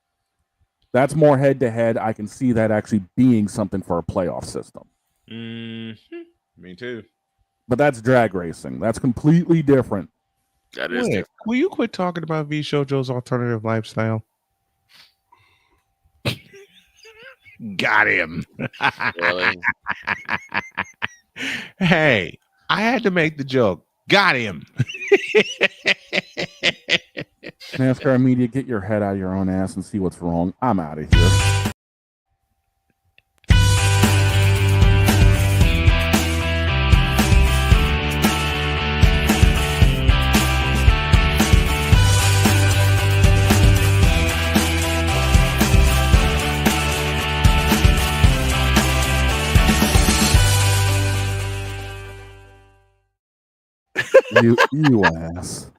That's more head-to-head. I can see that actually being something for a playoff system. Me too. But that's drag racing. That's completely different. That is different. Will you quit talking about V Shoujo's alternative lifestyle? Got him. Really? Hey, I had to make the joke. Got him. NASCAR media, get your head out of your own ass and see what's wrong. I'm out of here. You ass.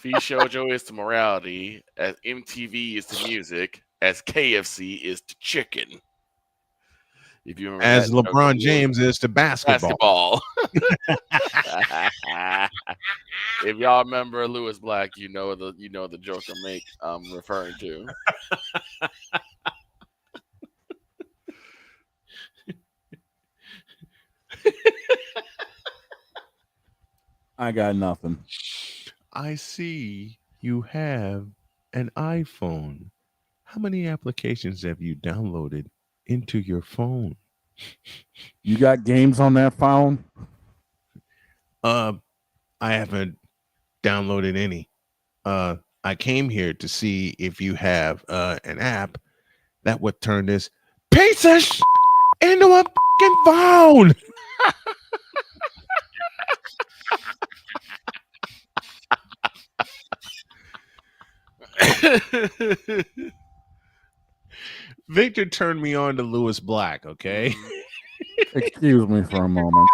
V Shoujo is to morality, as MTV is to music, as KFC is to chicken. If you remember As that LeBron joke, James is to basketball. If y'all remember Lewis Black, you know the joke I'm referring to. I got nothing. I see you have an iPhone. How many applications have you downloaded into your phone? You got games on that phone? I haven't downloaded any. I came here to see if you have an app that would turn this piece of shit into a fucking phone. Victor turned me on to Lewis Black, okay? Excuse me for a moment.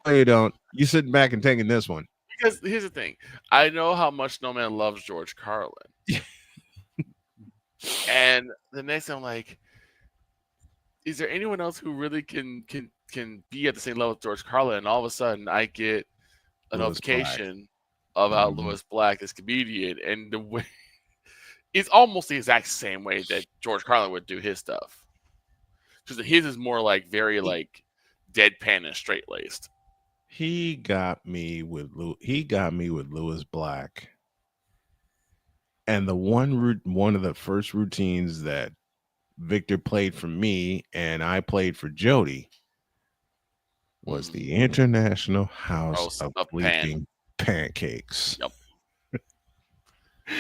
No, you don't. You sitting back and taking this one. Because here's the thing. I know how much Snowman loves George Carlin. And the next thing I'm like, is there anyone else who really can be at the same level as George Carlin? And all of a sudden I get a notification about Lewis Black, this comedian, and the way it's almost the exact same way that George Carlin would do his stuff. Because his is more like very like deadpan and straight laced. He got me with Lewis Black. And the one of the first routines that Victor played for me and I played for Jody was the International House of Bleeping Pancakes. Yep.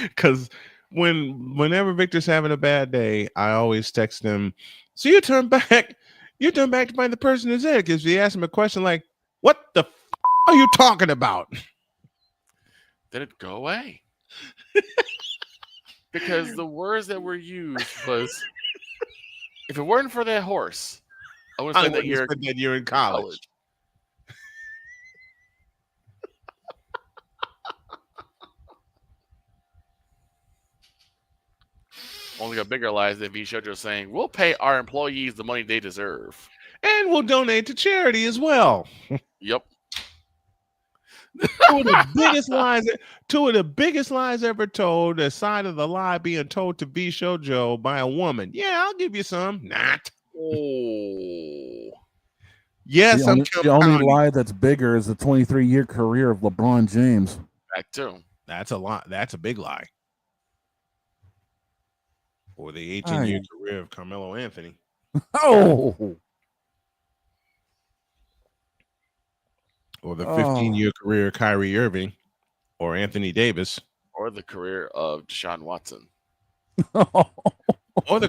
Because whenever Victor's having a bad day, I always text him, so you turn back to find the person who's there. Because you ask him a question like, what the are you talking about? Did it go away? Because the words that were used was, if it weren't for that horse, I would have said that you're in college. Only got bigger lies than V-Shojo saying, we'll pay our employees the money they deserve. And we'll donate to charity as well. Yep. Two of the biggest lies ever told, aside of the lie being told to V-Shojo by a woman. Yeah, I'll give you some. Not. Oh. Yes, the only lie that's bigger is the 23-year career of LeBron James. That too. That's a lot. That's a big lie. Or the 18-year career of Carmelo Anthony. Oh. Or the 15-year career of Kyrie Irving or Anthony Davis. Or the career of Deshaun Watson. Or the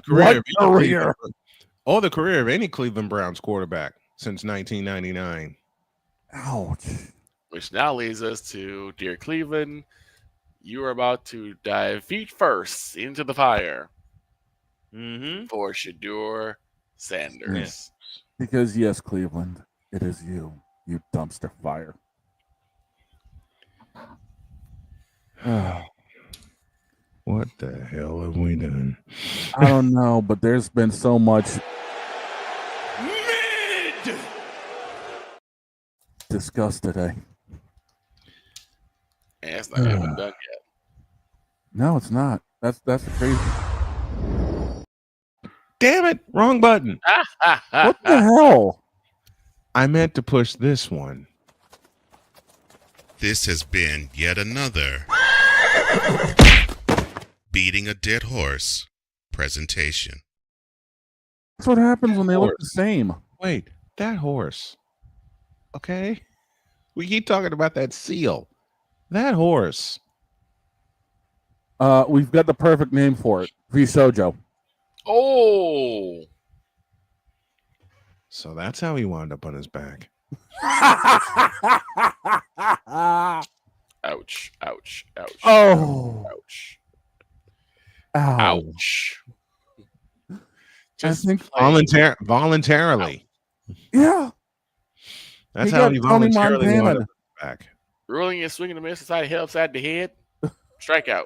career of any Cleveland Browns quarterback since 1999. Ouch. Which now leads us to, dear Cleveland, you are about to dive feet first into the fire for Shedeur Sanders. Yes. Because yes, Cleveland, it is you dumpster fire. What the hell have we done? I don't know, but there's been so much discussed today. And it's not even done yet. No, it's not. That's crazy. Damn it, wrong button. What the hell? I meant to push this one. This has been yet another Beating a Dead Horse presentation. That's what happens when they look the same. Wait, that horse. Okay? We keep talking about that seal. That horse. We've got the perfect name for it. V-Shojo. Oh. So that's how he wound up on his back. Ouch, ouch, ouch. Oh. Ouch. Ouch. Just voluntarily. Yeah. That's how he voluntarily wound up on his back. Rolling and swinging the miss inside head upside the head. Strikeout.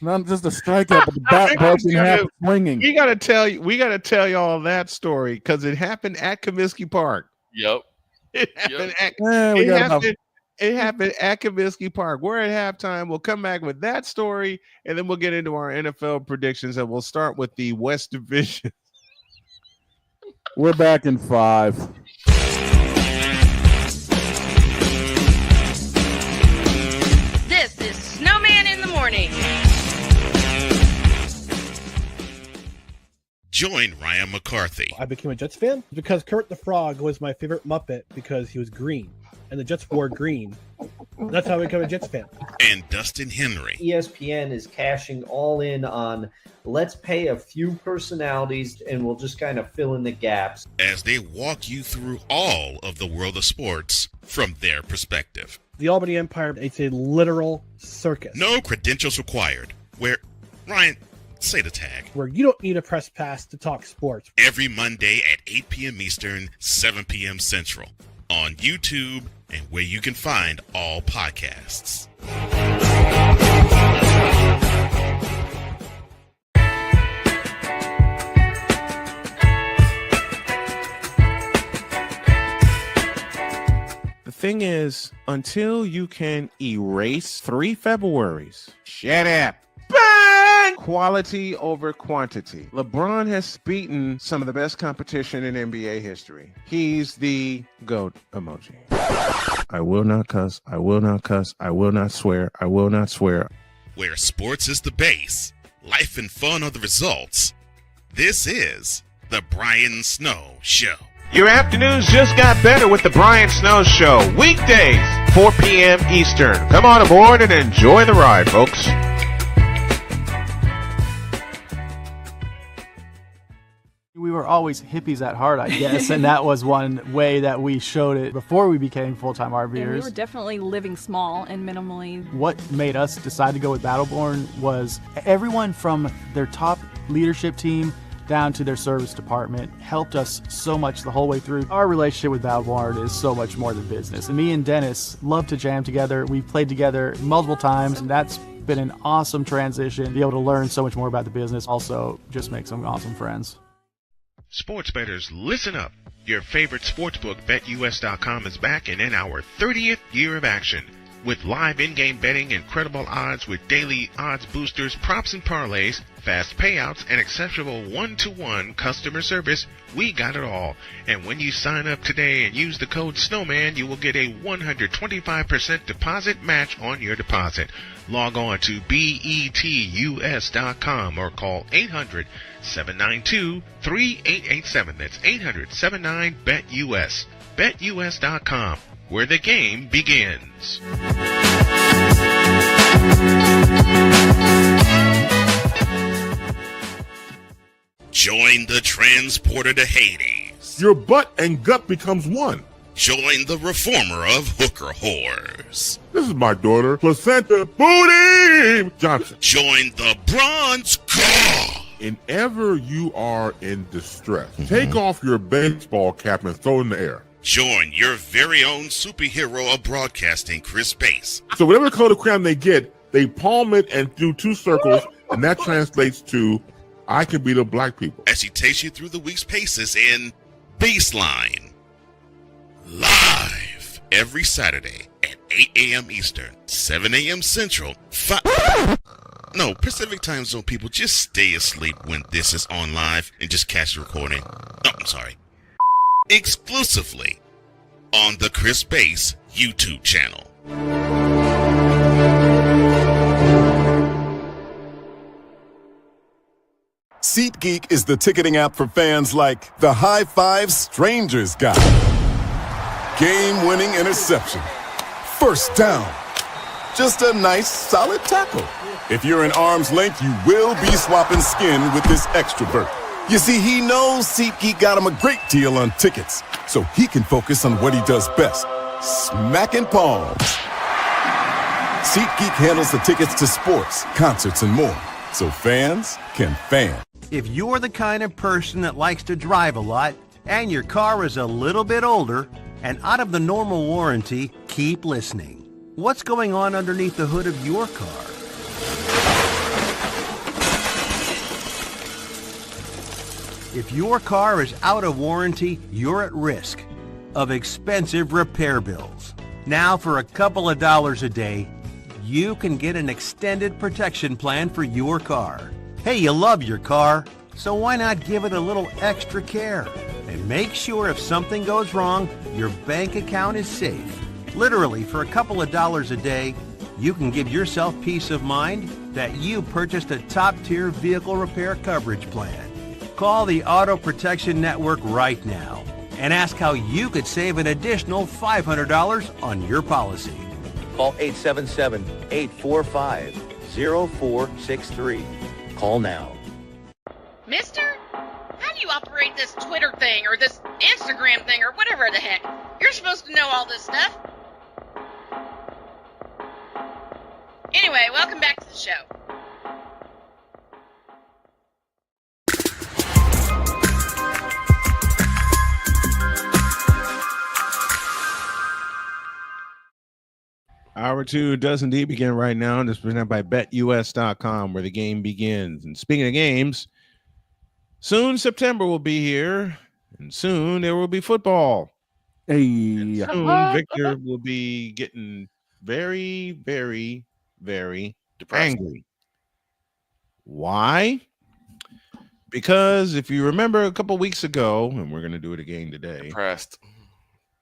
Not just a strikeout, but the bat broke in half swinging. We gotta tell y'all that story because it happened at Comiskey Park. Yep. It happened at Comiskey Park. We're at halftime. We'll come back with that story, and then we'll get into our NFL predictions, and we'll start with the West Division. We're back in 5. This is Snowman in the Morning. Join Ryan McCarthy. I became a Jets fan because Kurt the Frog was my favorite Muppet because he was green, and the Jets wore green. That's how I became a Jets fan. And Dustin Henry. ESPN is cashing all in on let's pay a few personalities and we'll just kind of fill in the gaps. As they walk you through all of the world of sports from their perspective. The Albany Empire, it's a literal circus. No credentials required. Where, Ryan, say the tag. Where you don't need a press pass to talk sports. Every Monday at 8 p.m. Eastern, 7 p.m. Central. On YouTube and where you can find all podcasts. The thing is, until you can erase 3 Februaries, shut up. again. Quality over quantity. LeBron has beaten some of the best competition in NBA history. He's the GOAT emoji. I will not cuss. I will not cuss. I will not swear. I will not swear. Where sports is the base, life and fun are the results. This is the Brian Snow Show. Your afternoons just got better with the Brian Snow Show. Weekdays, 4 p.m. Eastern. Come on aboard and enjoy the ride, folks. We were always hippies at heart, I guess, and that was one way that we showed it before we became full-time RVers. And we were definitely living small and minimally. What made us decide to go with Battleborn was everyone from their top leadership team down to their service department helped us so much the whole way through. Our relationship with Battleborn is so much more than business. And me and Dennis love to jam together. We've played together multiple times, and that's been an awesome transition. To be able to learn so much more about the business also just makes some awesome friends. Sports bettors, listen up. Your favorite sportsbook, BetUS.com, is back and in our 30th year of action. With live in-game betting, incredible odds with daily odds boosters, props and parlays, fast payouts, and exceptional one-to-one customer service, we got it all. And when you sign up today and use the code SNOWMAN, you will get a 125% deposit match on your deposit. Log on to betus.com or call 800-792-3887. That's 800-79-BET-US. BetUS.com, where the game begins. Join the transporter to Hades. Your butt and gut becomes one. Join the reformer of hooker whores. This is my daughter, Placenta Booty Johnson. Join the bronze claw. Whenever you are in distress, take off your baseball cap and throw it in the air. Join your very own superhero of broadcasting, Chris Bass. So whatever color crayon they get, they palm it and do two circles, and that translates to, I can be the black people. As he takes you through the week's paces in Baseline. Live every Saturday at 8 a.m. Eastern, 7 a.m. Central, Pacific Time Zone people, just stay asleep when this is on live and just catch the recording. Oh, I'm sorry. Exclusively on the Chris Bass YouTube channel. SeatGeek is the ticketing app for fans like the high five strangers got. Game-winning interception. First down. Just a nice, solid tackle. If you're in arm's length, you will be swapping skin with this extrovert. You see, he knows SeatGeek got him a great deal on tickets, so he can focus on what he does best, smacking palms. SeatGeek handles the tickets to sports, concerts, and more, so fans can fan. If you're the kind of person that likes to drive a lot, and your car is a little bit older, and out of the normal warranty, keep listening. What's going on underneath the hood of your car? If your car is out of warranty, you're at risk of expensive repair bills. Now, for a couple of dollars a day, you can get an extended protection plan for your car. Hey, you love your car, so why not give it a little extra care? And make sure if something goes wrong, your bank account is safe. Literally, for a couple of dollars a day, you can give yourself peace of mind that you purchased a top-tier vehicle repair coverage plan. Call the Auto Protection Network right now and ask how you could save an additional $500 on your policy. Call 877-845-0463. Call now. Mister, how do you operate this Twitter thing or this Instagram thing or whatever the heck? You're supposed to know all this stuff. Anyway, welcome back to the show. Hour 2 does indeed begin right now, and it's presented by BetUS.com, where the game begins. And speaking of games, soon September will be here, and soon there will be football. Hey, soon Victor will be getting very, very, very angry. Why? Because if you remember a couple weeks ago, and we're going to do it again today. Depressed.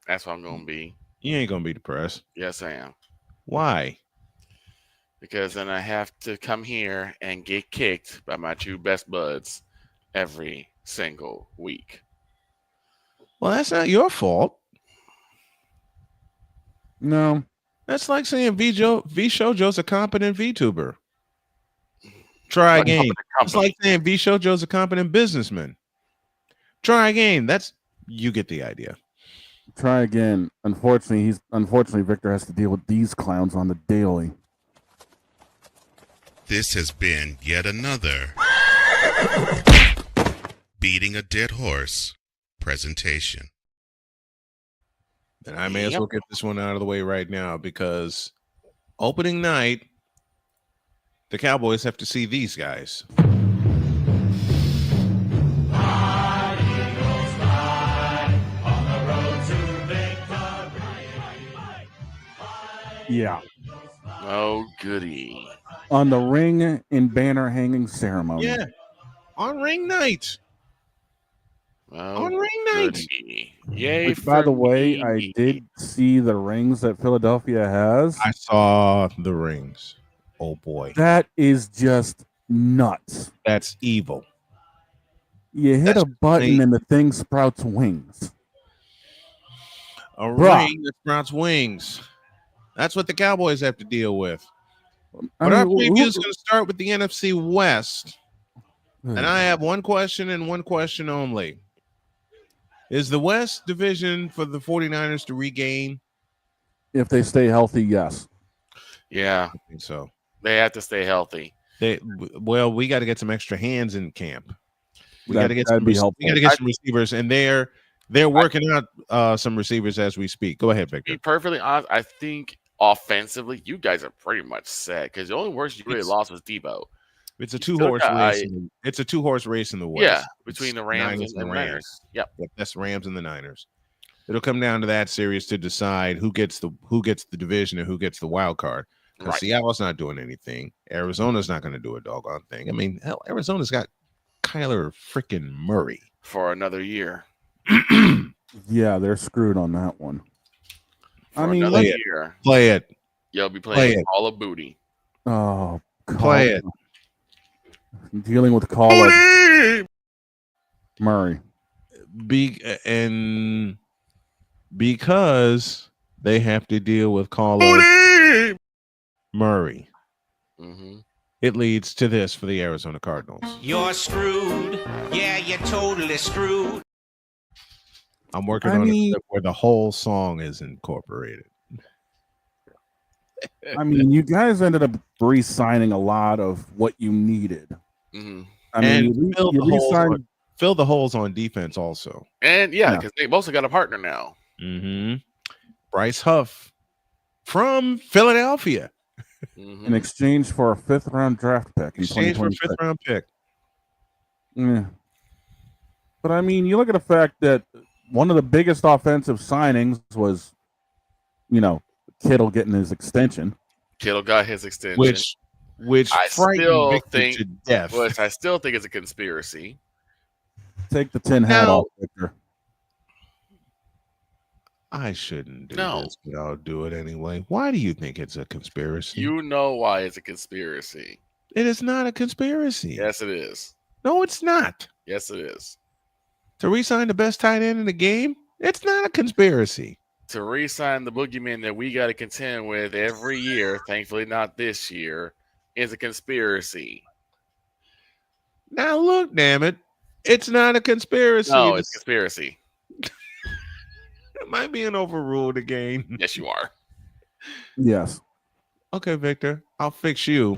That's what I'm going to be. You ain't going to be depressed. Yes, I am. Why? Because then I have to come here and get kicked by my two best buds every single week. Well, that's not your fault. No. That's like saying V-Shoujo's a competent VTuber. Try again. It's like saying V-Shoujo's a competent businessman. Try again. You get the idea. Try again. Unfortunately, Victor has to deal with these clowns on the daily. This has been yet another Beating a Dead Horse presentation. And I may as well get this one out of the way right now because opening night, the Cowboys have to see these guys. Yeah. Oh, goody. On the ring and banner hanging ceremony. Yeah. On ring night. Oh, on ring night. Goody. Yay! Which, by the way, me. I did see the rings that Philadelphia has. I saw the rings. Oh boy. That is just nuts. That's evil. You hit a button and the thing sprouts wings. A ring that sprouts wings. That's what the Cowboys have to deal with. But our preview is going to start with the NFC West. And I have one question and one question only. Is the West division for the 49ers to regain? If they stay healthy, yes. Yeah. I think so. They have to stay healthy. We got to get some extra hands in camp. We got to get some receivers, and they're working out some receivers as we speak. Go ahead, Victor. To be perfectly honest, I think offensively, you guys are pretty much set because the only worst you really lost was Debo. It's a two-horse race. It's a two-horse race in the West. Yeah, between the Rams and the Niners. Yep, that's Rams and the Niners. It'll come down to that series to decide who gets the division and who gets the wild card. Because Seattle's not doing anything. Arizona's not going to do a doggone thing. I mean, hell, Arizona's got Kyler freaking Murray for another year. Yeah, they're screwed on that one. For another year. Play it. You'll be playing Call of Booty. Oh, play it. Dealing with Call of Murray. Because they have to deal with Call of Murray. Mm-hmm. It leads to this for the Arizona Cardinals. You're screwed. Yeah, you're totally screwed. I'm working on a clip where the whole song is incorporated. I mean, you guys ended up re-signing a lot of what you needed. Mm-hmm. I mean, fill the holes on defense also. And because they mostly got a partner now. Mm-hmm. Bryce Huff from Philadelphia. Mm-hmm. In exchange for a 5th-round draft pick. Exchange for a 5th-round pick. Yeah. But I mean, you look at the fact that one of the biggest offensive signings was, Kittle getting his extension. Kittle got his extension. Which I frightened Victor think to death. Which I still think is a conspiracy. Take the tin hat off, Victor. I shouldn't do this, but I'll do it anyway. Why do you think it's a conspiracy? You know why it's a conspiracy. It is not a conspiracy. Yes, it is. No, it's not. Yes, it is. To re-sign the best tight end in the game, it's not a conspiracy. To re-sign the boogeyman that we got to contend with every year, thankfully not this year, is a conspiracy. Now look, damn it. It's not a conspiracy. No, it's a conspiracy. Am I being overruled again? Yes, you are. Yes. Okay, Victor. I'll fix you.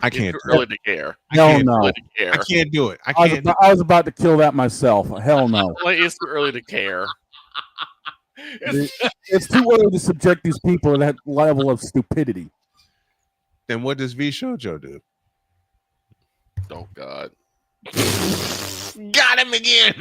I can't. It's too early to care. Hell no. I can't do it. I was about to kill that myself. Hell no. It's too early to care. It's too early to subject these people to that level of stupidity. Then what does V-Shoujo do? Oh, God. Got him again.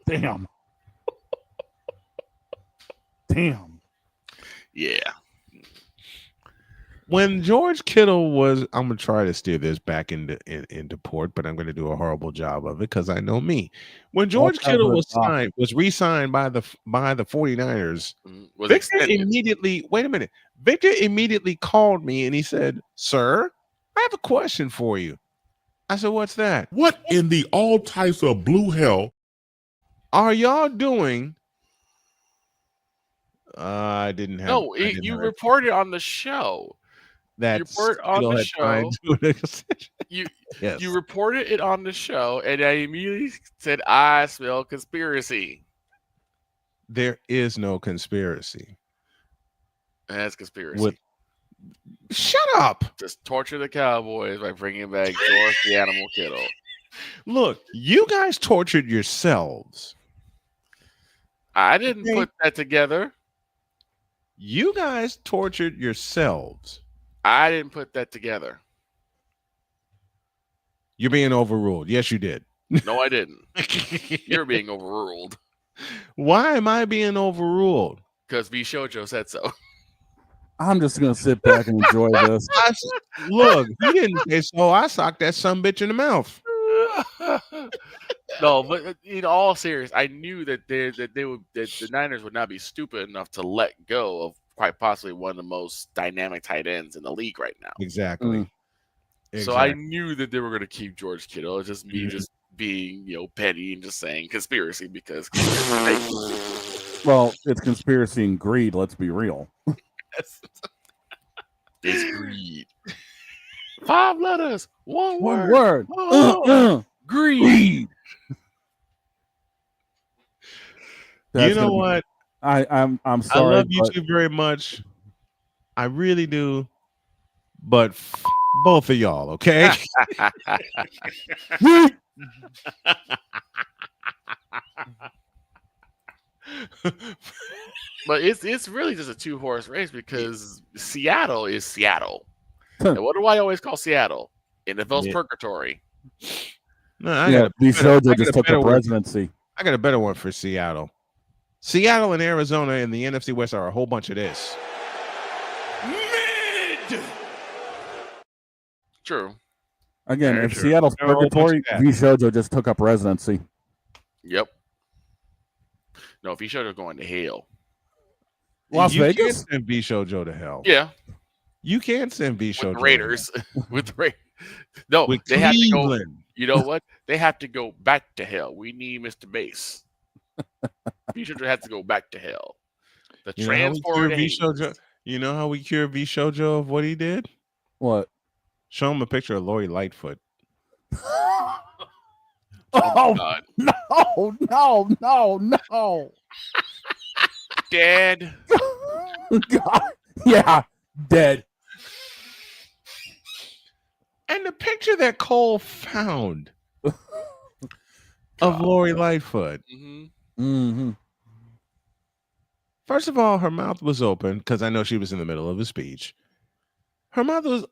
Damn. Damn. Yeah. When George Kittle was, I'm gonna try to steer this back into port, but I'm gonna do a horrible job of it because I know me. When George Kittle was re-signed by the 49ers, Victor immediately Victor immediately called me and he said, "Sir, I have a question for you." I said, "What's that? What in the all types of blue hell are y'all doing?" I didn't have. No, you reported on the show. That you report on the show. You yes. You reported it on the show, and I immediately said, "I smell conspiracy." There is no conspiracy. That's conspiracy. Shut up. Just torture the Cowboys by bringing back George the Animal Kittle. Look, you guys tortured yourselves. I didn't put that together. You guys tortured yourselves. I didn't put that together. You're being overruled. Yes, you did. No, I didn't. You're being overruled. Why am I being overruled? Because V. Shoujo said so. I'm just going to sit back and enjoy this. Look, he didn't say so. I socked that sumbitch in the mouth. No, but in all seriousness, I knew that the Niners would not be stupid enough to let go of quite possibly one of the most dynamic tight ends in the league right now. Exactly. So I knew that they were going to keep George Kittle. It's just me just being, petty and just saying conspiracy because. Well, it's conspiracy and greed. Let's be real. It's greed. 5 letters. One word. Greed. You know what? I'm sorry. I love you two very much. I really do. But both of y'all, okay? But it's really just a 2-horse race because Seattle is Seattle. And what do I always call Seattle? NFL's purgatory. No, Shoujo just took the presidency. I got a better one for Seattle. Seattle and Arizona in the NFC West are a whole bunch of this. Mid. True. Again, if Seattle's purgatory, V. Shoujo just took up residency. Yep. No, V. Shoujo going to hell. Las Vegas? You can't send V. Shoujo to hell. Yeah. You can't send V. Shoujo. With the Raiders. With the Raiders. No, with they Cleveland. have to go. You know what? They have to go back to hell. We need Mr. Base. V. Shoujo has to go back to hell. The transport. You know how we cure V. Shoujo of what he did? What? Show him a picture of Lori Lightfoot. Oh, God. No. Dead. God. Yeah, dead. And the picture that Cole found of Lori Lightfoot. First of all, her mouth was open because I know she was in the middle of a speech. Her mouth was,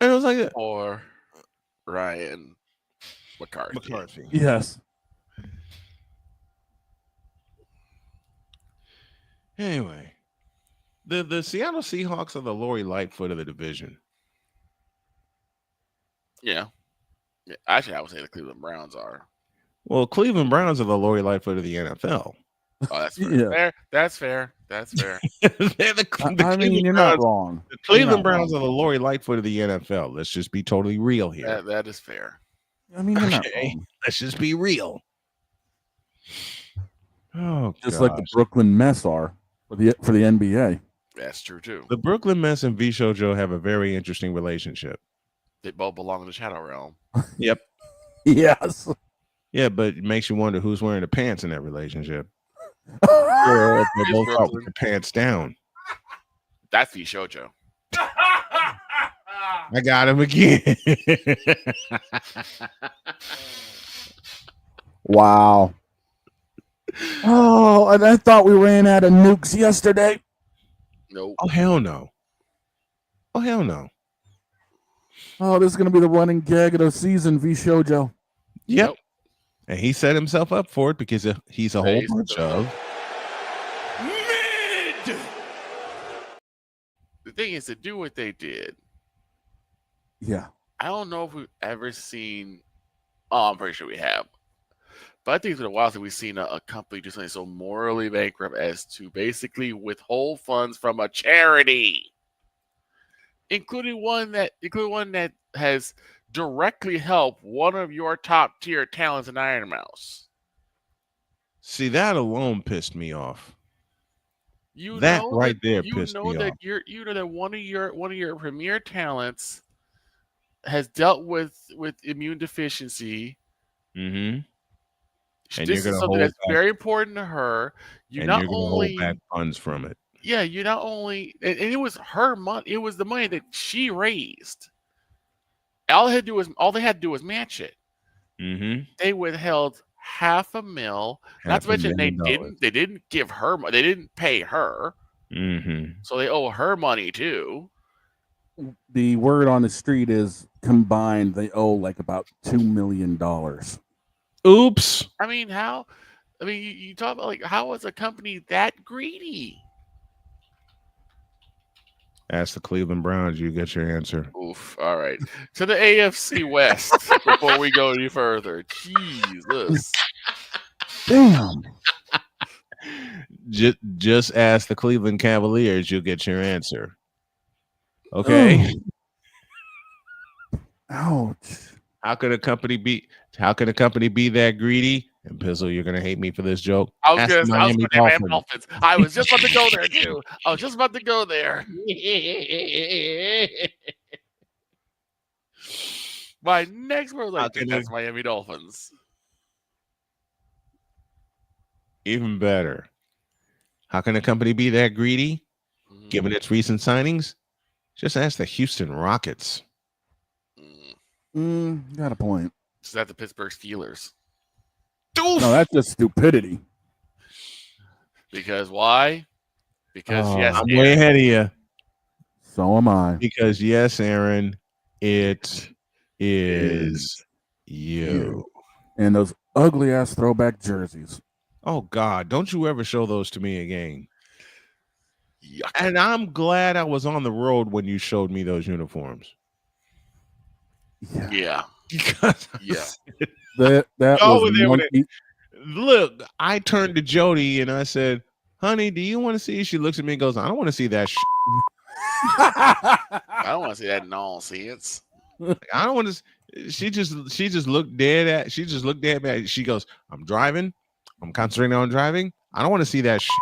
and it was like, or Ryan McCarthy. Yes. Anyway, the Seattle Seahawks are the Lori Lightfoot of the division. Yeah. Actually, I would say the Cleveland Browns are. Well, Cleveland Browns are the Lori Lightfoot of the NFL. Oh, that's fair. Yeah. That's fair. You're not wrong. The Cleveland Browns are the Lori Lightfoot of the NFL. Let's just be totally real here. That is fair. I mean, you're not wrong. Let's just be real. Oh, just like the Brooklyn Mets are for the NBA. That's true too. The Brooklyn Mets and V. Shoujo have a very interesting relationship. They both belong in the Shadow Realm. Yep. Yes. Yeah, but it makes you wonder who's wearing the pants in that relationship. Or if they're both out with their pants down. That's V. Shoujo. I got him again. Wow. Oh, and I thought we ran out of nukes yesterday. Nope. Oh, hell no. Oh, hell no. Oh, this is going to be the running gag of the season, V. Shoujo. Yep. And he set himself up for it because he's a whole bunch of mid. The thing is, to do what they did. Yeah. I don't know if we've ever seen. Oh, I'm pretty sure we have. But I think it's been a while since we've seen a company do something so morally bankrupt as to basically withhold funds from a charity, including one that has directly helped one of your top tier talents in Iron Mouse. See, that alone pissed me off. You that know right that, there you pissed know me that off. you know that one of your premier talents has dealt with immune deficiency. Mm-hmm. And This is something that's very important to her. You're going to hold back funds from it. Yeah, you not only and it was her money. It was the money that she raised. All they had to do was match it. Mm-hmm. They withheld $500,000. Not to mention they didn't give her. They didn't pay her. Mm-hmm. So they owe her money too. The word on the street is combined they owe like about $2 million. Oops. I mean, how? I mean, you talk about like how was a company that greedy? Ask the Cleveland Browns. You get your answer. Oof. All right. To the AFC West before we go any further. Jesus. Damn. Just ask the Cleveland Cavaliers. You'll get your answer. Okay. Ouch. How could a company be that greedy? And Pizzle, you're gonna hate me for this joke. I was going to say Miami Dolphins. I was just about to go there too. I was just about to go there. My next word was that's Miami Dolphins. Even better. How can a company be that greedy? Given its recent signings, just ask the Houston Rockets. Got a point. Is that the Pittsburgh Steelers? No, that's just stupidity. Because why? Because yes, I'm way ahead of you. So am I. Because yes, Aaron, it is you. And those ugly ass throwback jerseys. Oh God, don't you ever show those to me again. Yuck. And I'm glad I was on the road when you showed me those uniforms. Yeah. Yeah. That was monkey. Look, I turned to Jody and I said, honey, do you want to see? She looks at me and goes, I don't want to see that shit. I don't want to see that nonsense. I don't want to. She just looked dead at. She just looked dead at. She goes, I'm driving. I'm concentrating on driving. I don't want to see that shit.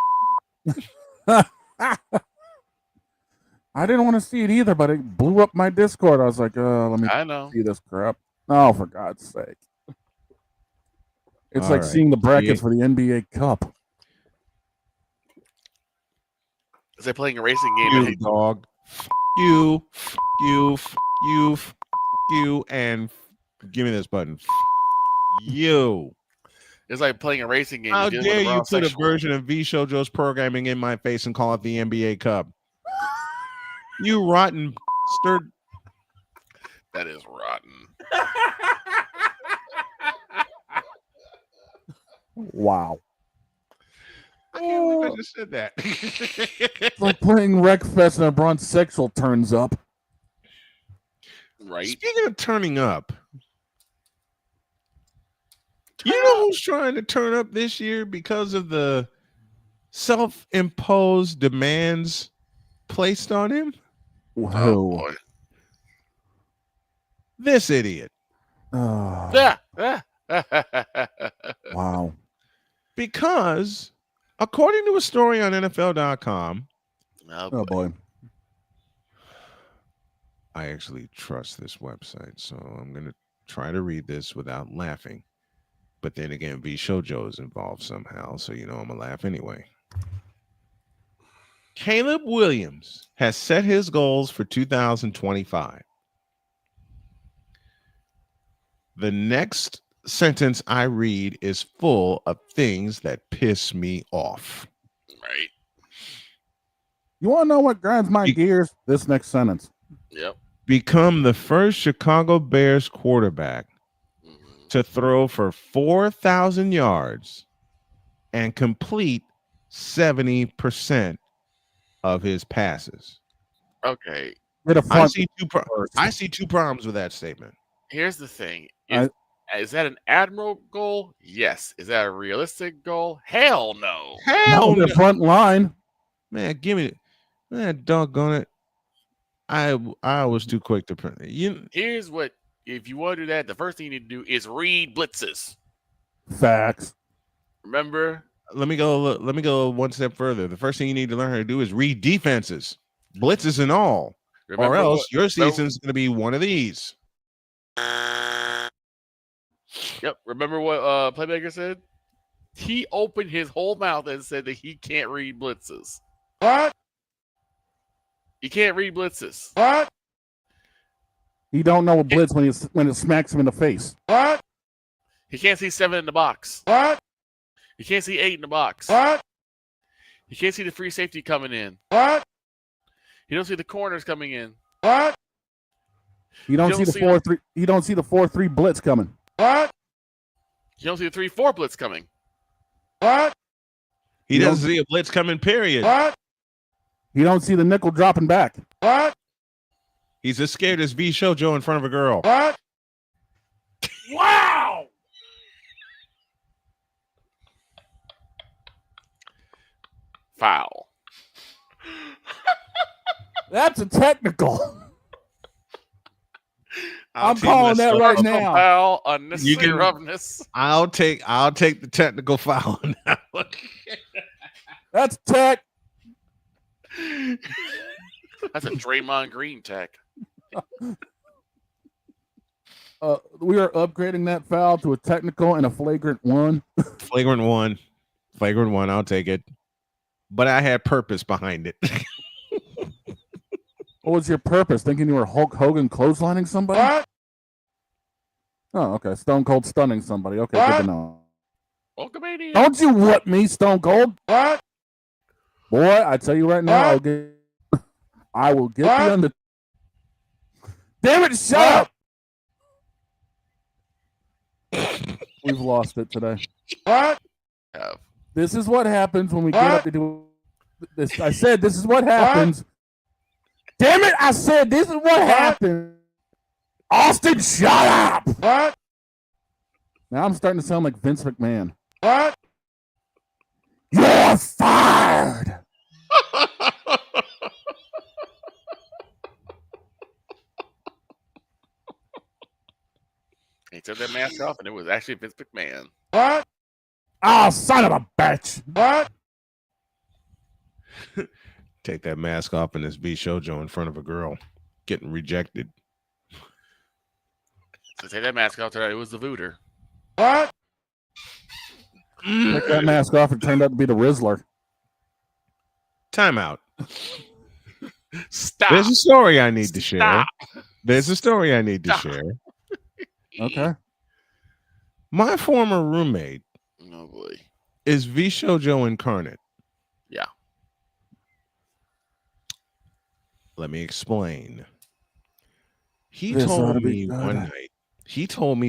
I didn't want to see it either, but it blew up my Discord. I was like, let me see this crap. Oh, for God's sake. It's All like right. seeing the brackets for the NBA Cup. Is they playing a racing game? You dog. You, and give me this button. You. It's like playing a racing game. How dare you put a version of V Shoujo's programming in my face and call it the NBA Cup? You rotten bastard. That is rotten. Wow. I can't believe I just said that. It's like playing Wreckfest and a bronzexual turns up. Right. Speaking of turning up, you know who's trying to turn up this year because of the self-imposed demands placed on him? Whoa. Oh boy. This idiot. Wow. Because according to a story on NFL.com, oh boy. I actually trust this website, so I'm going to try to read this without laughing. But then again, V Shoujo is involved somehow, so you know I'm going to laugh anyway. Caleb Williams has set his goals for 2025. The next sentence I read is full of things that piss me off. Right. You want to know what grinds my gears? This next sentence. Yep. Become the first Chicago Bears quarterback to throw for 4,000 yards and complete 70% of his passes. Okay. I see two problems with that statement. Here's the thing. Is that an admiral goal? Yes. Is that a realistic goal? Hell no. Hell the no. front line. Man, give me man, doggone it. I was too quick to print. Here's what, if you want to do that, the first thing you need to do is read blitzes. Facts. Remember? Let me go one step further. The first thing you need to learn how to do is read defenses, blitzes and all. Remember or else your season's going to be one of these. Yep. Remember what Playmaker said? He opened his whole mouth and said that he can't read blitzes. What? You can't read blitzes. What? He don't know a blitz when it smacks him in the face. What? He can't see 7 in the box. What? He can't see 8 in the box. What? He can't see the free safety coming in. What? You don't see the corners coming in. What? You don't see the 4-3. You don't see the 4-3 blitz coming. What? You don't see the 3-4 blitz coming. What? He doesn't see a blitz coming, period. What? You don't see the nickel dropping back. What? He's as scared as V Show Joe in front of a girl. What? Wow! Foul. That's a technical. I'm calling that right now. Foul, unnecessary roughness. I'll take the technical foul on that one. That's tech. That's a Draymond Green tech. We are upgrading that foul to a technical and a flagrant one. Flagrant one. I'll take it. But I had purpose behind it. What was your purpose? Thinking you were Hulk Hogan clotheslining somebody? What? Oh, okay. Stone Cold stunning somebody. Okay, good to know. Hulkamania. Don't you whoop me, Stone Cold. What? Boy, I tell you right now, I will get the under. Damn it! Shut up. We've lost it today. What? This is what happens when we get up to do this. I said this is what happens. Damn it! I said this is what happened. Austin, shut up. What? Now I'm starting to sound like Vince McMahon. What? You're fired. He took that mask off, and it was actually Vince McMahon. What? Oh, son of a bitch. What? Take that mask off and this B Show Joe in front of a girl getting rejected. So take that mask off, tonight it was the Vooter. What? Take that mask off, it turned out to be the Rizzler. Time out. Stop. There's a story I need to share. There's a story I need to share. Okay. My former roommate Oh boy. is V Show Joe incarnate. Yeah. Let me explain. He This oughta told be me good.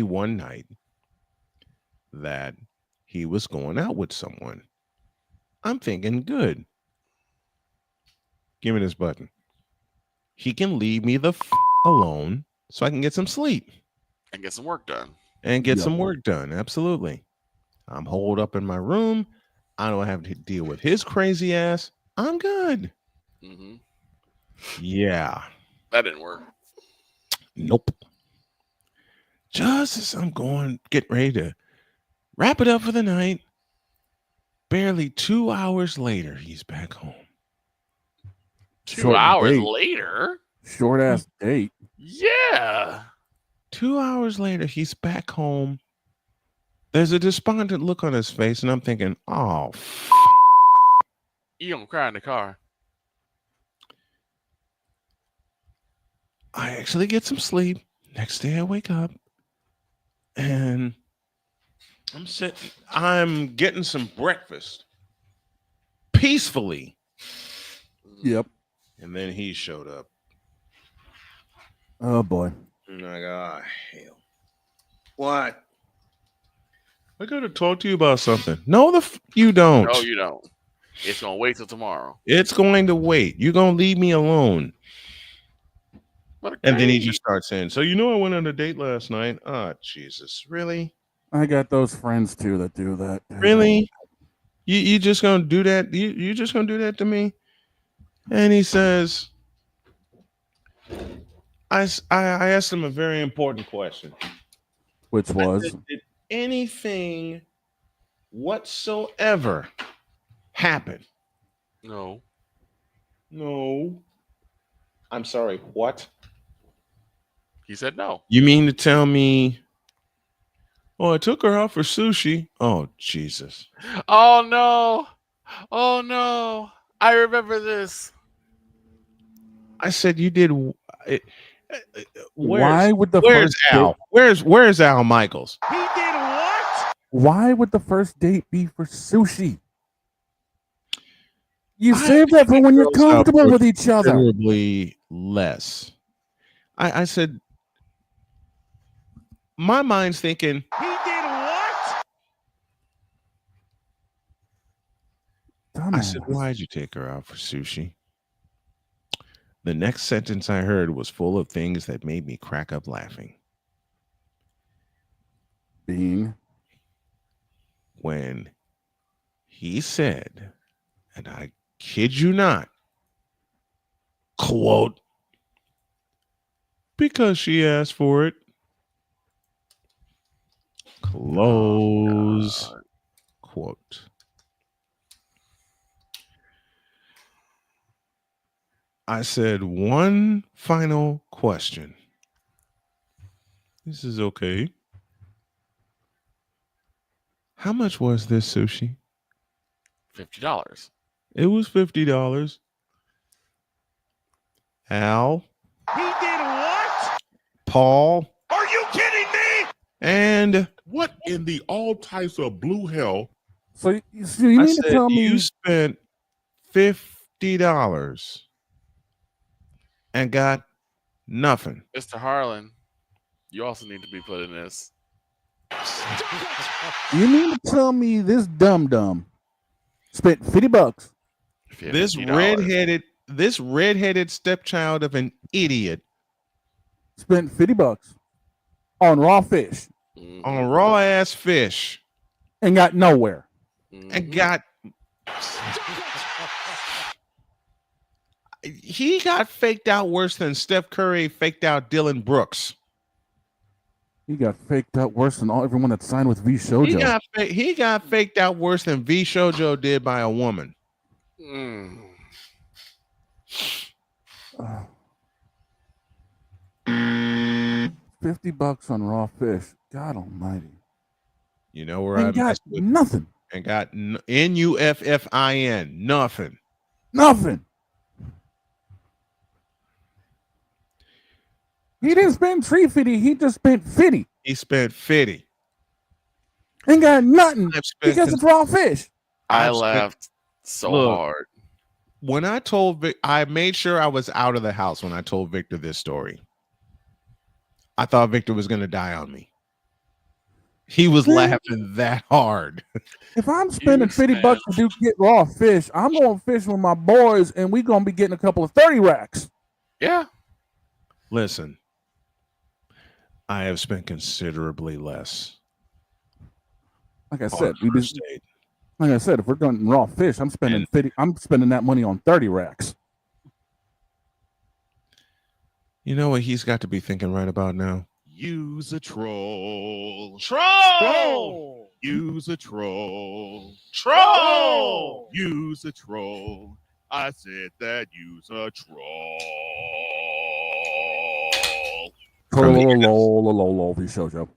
one night that he was going out with someone. I'm thinking, good. Give me this button. He can leave me the alone so I can get some sleep. And get some work done. And get some work done. Absolutely. I'm holed up in my room. I don't have to deal with his crazy ass. I'm good. Mm-hmm. Yeah. That didn't work. Nope. Just as I'm getting ready to wrap it up for the night, barely 2 hours later, he's back home. 2 hours later? Short ass date. Yeah. 2 hours later, he's back home. There's a despondent look on his face, and I'm thinking, oh, You gonna cry in the car. I actually get some sleep. Next day I wake up and I'm getting some breakfast peacefully. Yep. And then he showed up. Oh boy. And I go, oh, hell. What? I gotta talk to you about something. No, you don't. No, you don't. It's gonna wait till tomorrow. It's going to wait. You're gonna leave me alone. And then he just starts saying, "So I went on a date last night." Oh, Jesus, really? I got those friends too that do that. Really? You just gonna do that? You just gonna do that to me? And he says, I asked him a very important question, which was, did anything whatsoever happen? No. I'm sorry. What? He said no. You mean to tell me? Oh, I took her out for sushi. Oh, Jesus. Oh no. Oh no. I remember this. I said you did. Why would the where's first Al? date, Where's Al Michaels? He did what? Why would the first date be for sushi? You save that for when you're comfortable with each other. Considerably less. I said, my mind's thinking, He did what? I said, why'd you take her out for sushi? The next sentence I heard was full of things that made me crack up laughing. Being? When he said, and I kid you not, quote, because she asked for it. Close quote. I said, one final question. This is okay. How much was this sushi? $50. It was $50. Al? He did what? Paul? Are you kidding me? And what in the all types of blue hell? So you mean to tell me you spent $50 and got nothing? Mr. Harlan, you also need to be put in this. You mean to tell me this dum-dum spent $50? This redheaded stepchild of an idiot spent $50 on raw fish. On raw ass fish. And got nowhere. And got he got faked out worse than Steph Curry faked out Dylan Brooks. He got faked out worse than everyone that signed with V Shoujo. He got faked out worse than V Shoujo did by a woman. $50 on raw fish. God almighty. You know where And I got messed with nothing. And got NUFFIN. Nothing. Nothing. He didn't spend $350. He just spent $50. He spent $50. And got nothing because it's raw fish. I laughed so hard. When I told I made sure I was out of the house when I told Victor this story. I thought Victor was going to die on me. He was laughing that hard. If I'm spending $50 to get raw fish, I'm going to fish with my boys, and we're going to be getting a couple of 30 racks. Yeah. Listen, I have spent considerably less. Like I said, if we're going raw fish, I'm spending $50. I'm spending that money on 30 racks. You know what he's got to be thinking right about now? Use a troll. Troll! Use a troll. Troll! Use a troll. I said that use a troll. V Shoujo.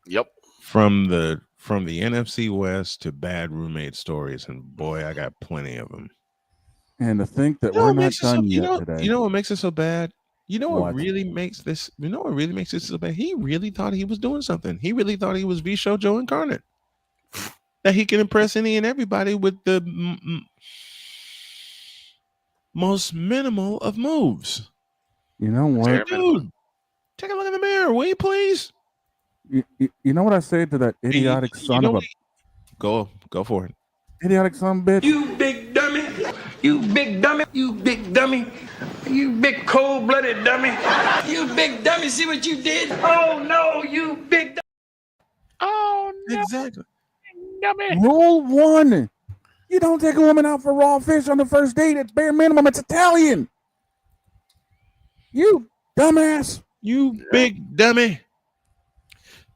Yep. From the NFC West to bad roommate stories, and boy, I got plenty of them. And to think that we're not done yet today. You know what makes it so bad? You know What? what really makes this? You know what really makes it so bad? He really thought he was doing something. He really thought he was V Shoujo incarnate. That he can impress any and everybody with the most minimal of moves. You know what? Dude, take a look in the mirror, will you please? You know what I say to that idiotic son of a... Go for it. Idiotic son of a bitch. You big dummy. You big dummy. You big dummy. You big cold-blooded dummy. You big dummy. See what you did? Oh, no, you big dummy. Oh, no. Exactly. Dummy. Rule 1. You don't take a woman out for raw fish on the first date. It's bare minimum. It's Italian. You dumbass. You big dummy.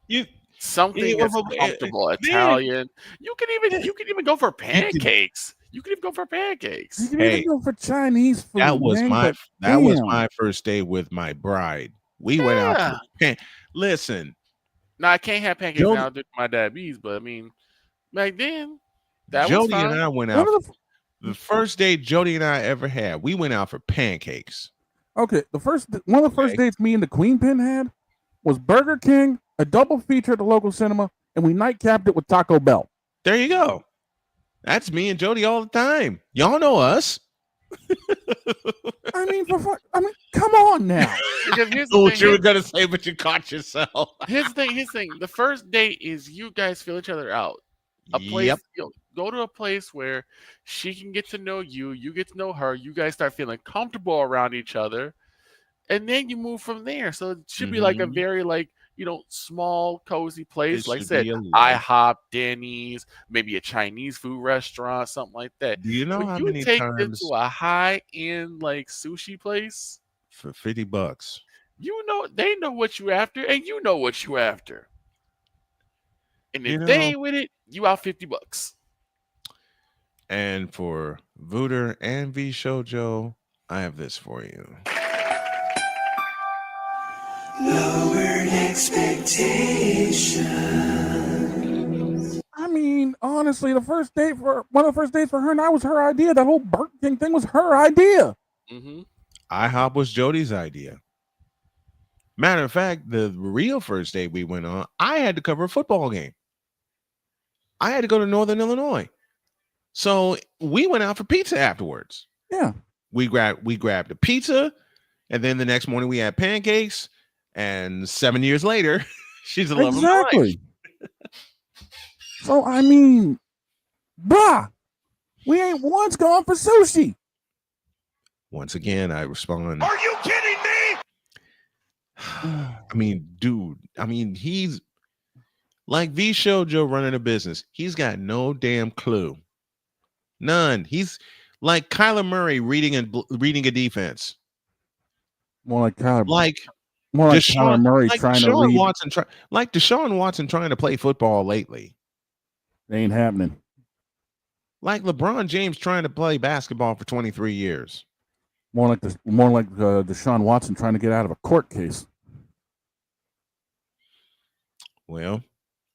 You something that's comfortable. Italian. You can even go for pancakes. You can even go for pancakes. You can even go for Chinese food. That was man, my first date with my bride. We went out for listen. Now I can't have pancakes now due to my diabetes, but I mean back then that was Jody fine. and I went out. The first date Jody and I ever had, we went out for pancakes. Okay, one of the first dates me and the Queen Pin had was Burger King, a double feature at the local cinema, and we nightcapped it with Taco Bell. There you go. That's me and Jody all the time. Y'all know us. I mean, come on now. What you were gonna say, but you caught yourself. Here's the thing. The first date is you guys feel each other out. A place, go to a place where she can get to know you, you get to know her, you guys start feeling comfortable around each other, and then you move from there. So it should be like a very small, cozy place. Like I said, IHOP, Denny's, maybe a Chinese food restaurant, something like that. Do you know how many take times them to a high-end sushi place for $50? You know they know what you after, and you know what you after. And if they ain't with it, you out $50. And for Vooter and V Shoujo, I have this for you. Lowered expectations. I mean, honestly, one of the first dates for her and I was her idea. That whole Burger King thing was her idea. Mm-hmm. IHOP was Jody's idea. Matter of fact, the real first date we went on, I had to cover a football game. I had to go to Northern Illinois. So we went out for pizza afterwards. Yeah. We grabbed a pizza, and then the next morning we had pancakes, and 7 years later, she's the love of my life. So I mean, we ain't once gone for sushi. Once again, I respond. Are you kidding me? I mean, dude. I mean, he's like V Shoujo running a business. He's got no damn clue. None. He's like Kyler Murray reading a defense. More like Kyler. More like Kyler Murray trying to read. Deshaun Watson trying to play football lately. It ain't happening. Like LeBron James trying to play basketball for 23 years. More like Deshaun Watson trying to get out of a court case. Well,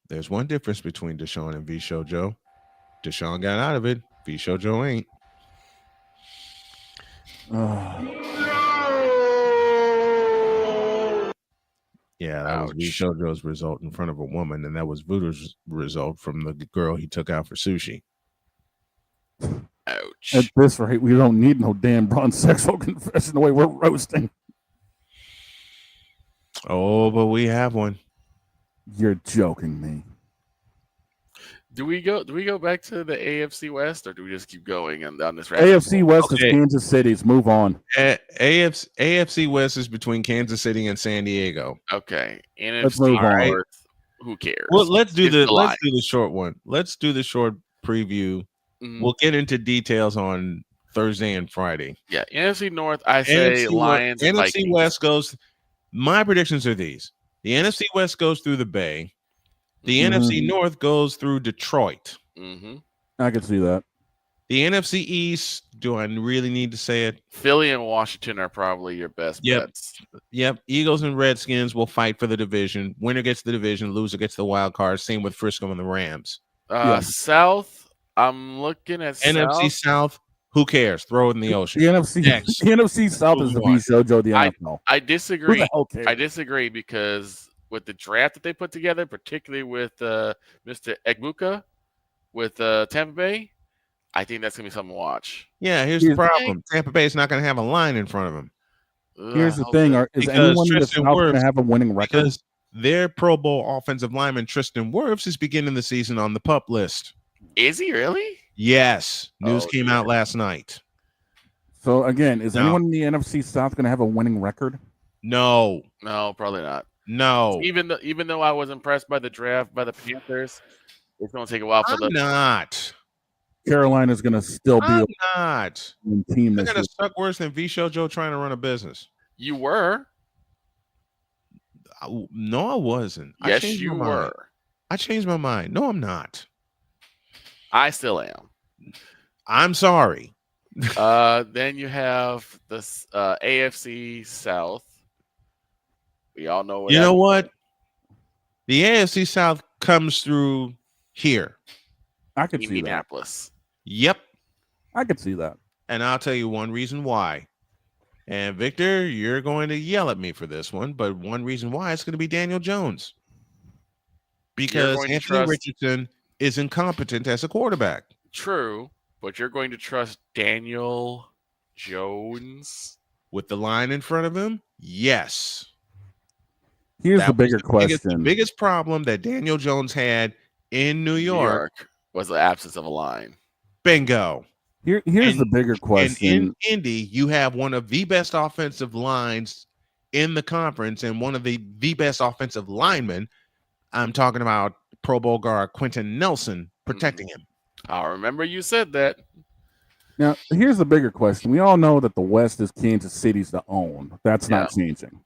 there's one difference between Deshaun and V Shoujo. Deshaun got out of it. V Shoujo ain't. Yeah, that was V Shoujo's result in front of a woman, and that was Voodoo's result from the girl he took out for sushi. Ouch. At this rate, we don't need no damn bronze sexual confession the way we're roasting. Oh, but we have one. You're joking me. Do we go back to the AFC West, or do we just keep going and down this AFC West is Kansas City's. Move on. AFC West is between Kansas City and San Diego. Okay. Let's move on. North, who cares? Well, let's do the short one. Let's do the short preview. Mm-hmm. We'll get into details on Thursday and Friday. Yeah, NFC North, I say Lions. NFC Vikings. West goes. My predictions are these: the NFC West goes through the Bay. The NFC North goes through Detroit. Mm-hmm. I can see that. The NFC East, do I really need to say it? Philly and Washington are probably your best bets. Yep. Eagles and Redskins will fight for the division. Winner gets the division, loser gets the wild card. Same with Frisco and the Rams. South, I'm looking at NFC South. Who cares? Throw it in the ocean. The NFC South is the V Shoujo, the NFL. I disagree. Who the hell cares? I disagree because with the draft that they put together, particularly with Mr. Egbuka with Tampa Bay, I think that's going to be something to watch. Yeah, here's the problem. Tampa Bay is not going to have a line in front of them. Here's the thing. Is anyone in the South going to have a winning record? Because their Pro Bowl offensive lineman Tristan Wirfs is beginning the season on the PUP list. Is he really? Yes. News came out last night. So again, is anyone in the NFC South going to have a winning record? No. No, probably not. No. Even though I was impressed by the draft by the Panthers, it's going to take a while for I'm not. Carolina's going to still be I'm not. a team They're that's going to suck worse than V-Show Joe trying to run a business. You were. No, I wasn't. Yes, I changed you my mind. were. I changed my mind. No, I'm not. I still am. I'm sorry. Then you have the AFC South. We all know what you know what? The AFC South comes through here. I could see that. Indianapolis. Yep. I could see that. And I'll tell you one reason why. And Victor, you're going to yell at me for this one, but one reason why it's going to be Daniel Jones. Because Anthony Richardson is incompetent as a quarterback. True, but you're going to trust Daniel Jones with the line in front of him? Yes. Here's the bigger question. The biggest problem that Daniel Jones had in New York was the absence of a line. Bingo. Here's the bigger question. And in Indy, you have one of the best offensive lines in the conference and one of the best offensive linemen. I'm talking about Pro Bowl guard Quentin Nelson protecting him. I remember you said that. Now, here's the bigger question. We all know that the West is Kansas City's to own. That's not changing.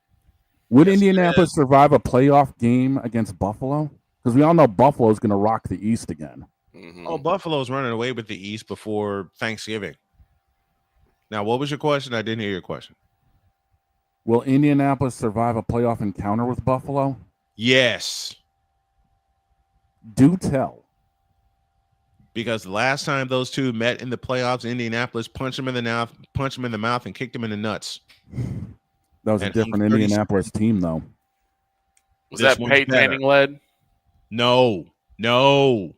Would Indianapolis survive a playoff game against Buffalo? Because we all know Buffalo is going to rock the East again. Mm-hmm. Oh, Buffalo's running away with the East before Thanksgiving. Now, what was your question? I didn't hear your question. Will Indianapolis survive a playoff encounter with Buffalo? Yes. Do tell. Because the last time those two met in the playoffs, Indianapolis punched him in the mouth, and kicked him in the nuts. That was a different Indianapolis team, though. Was that Peyton Manning led? No. In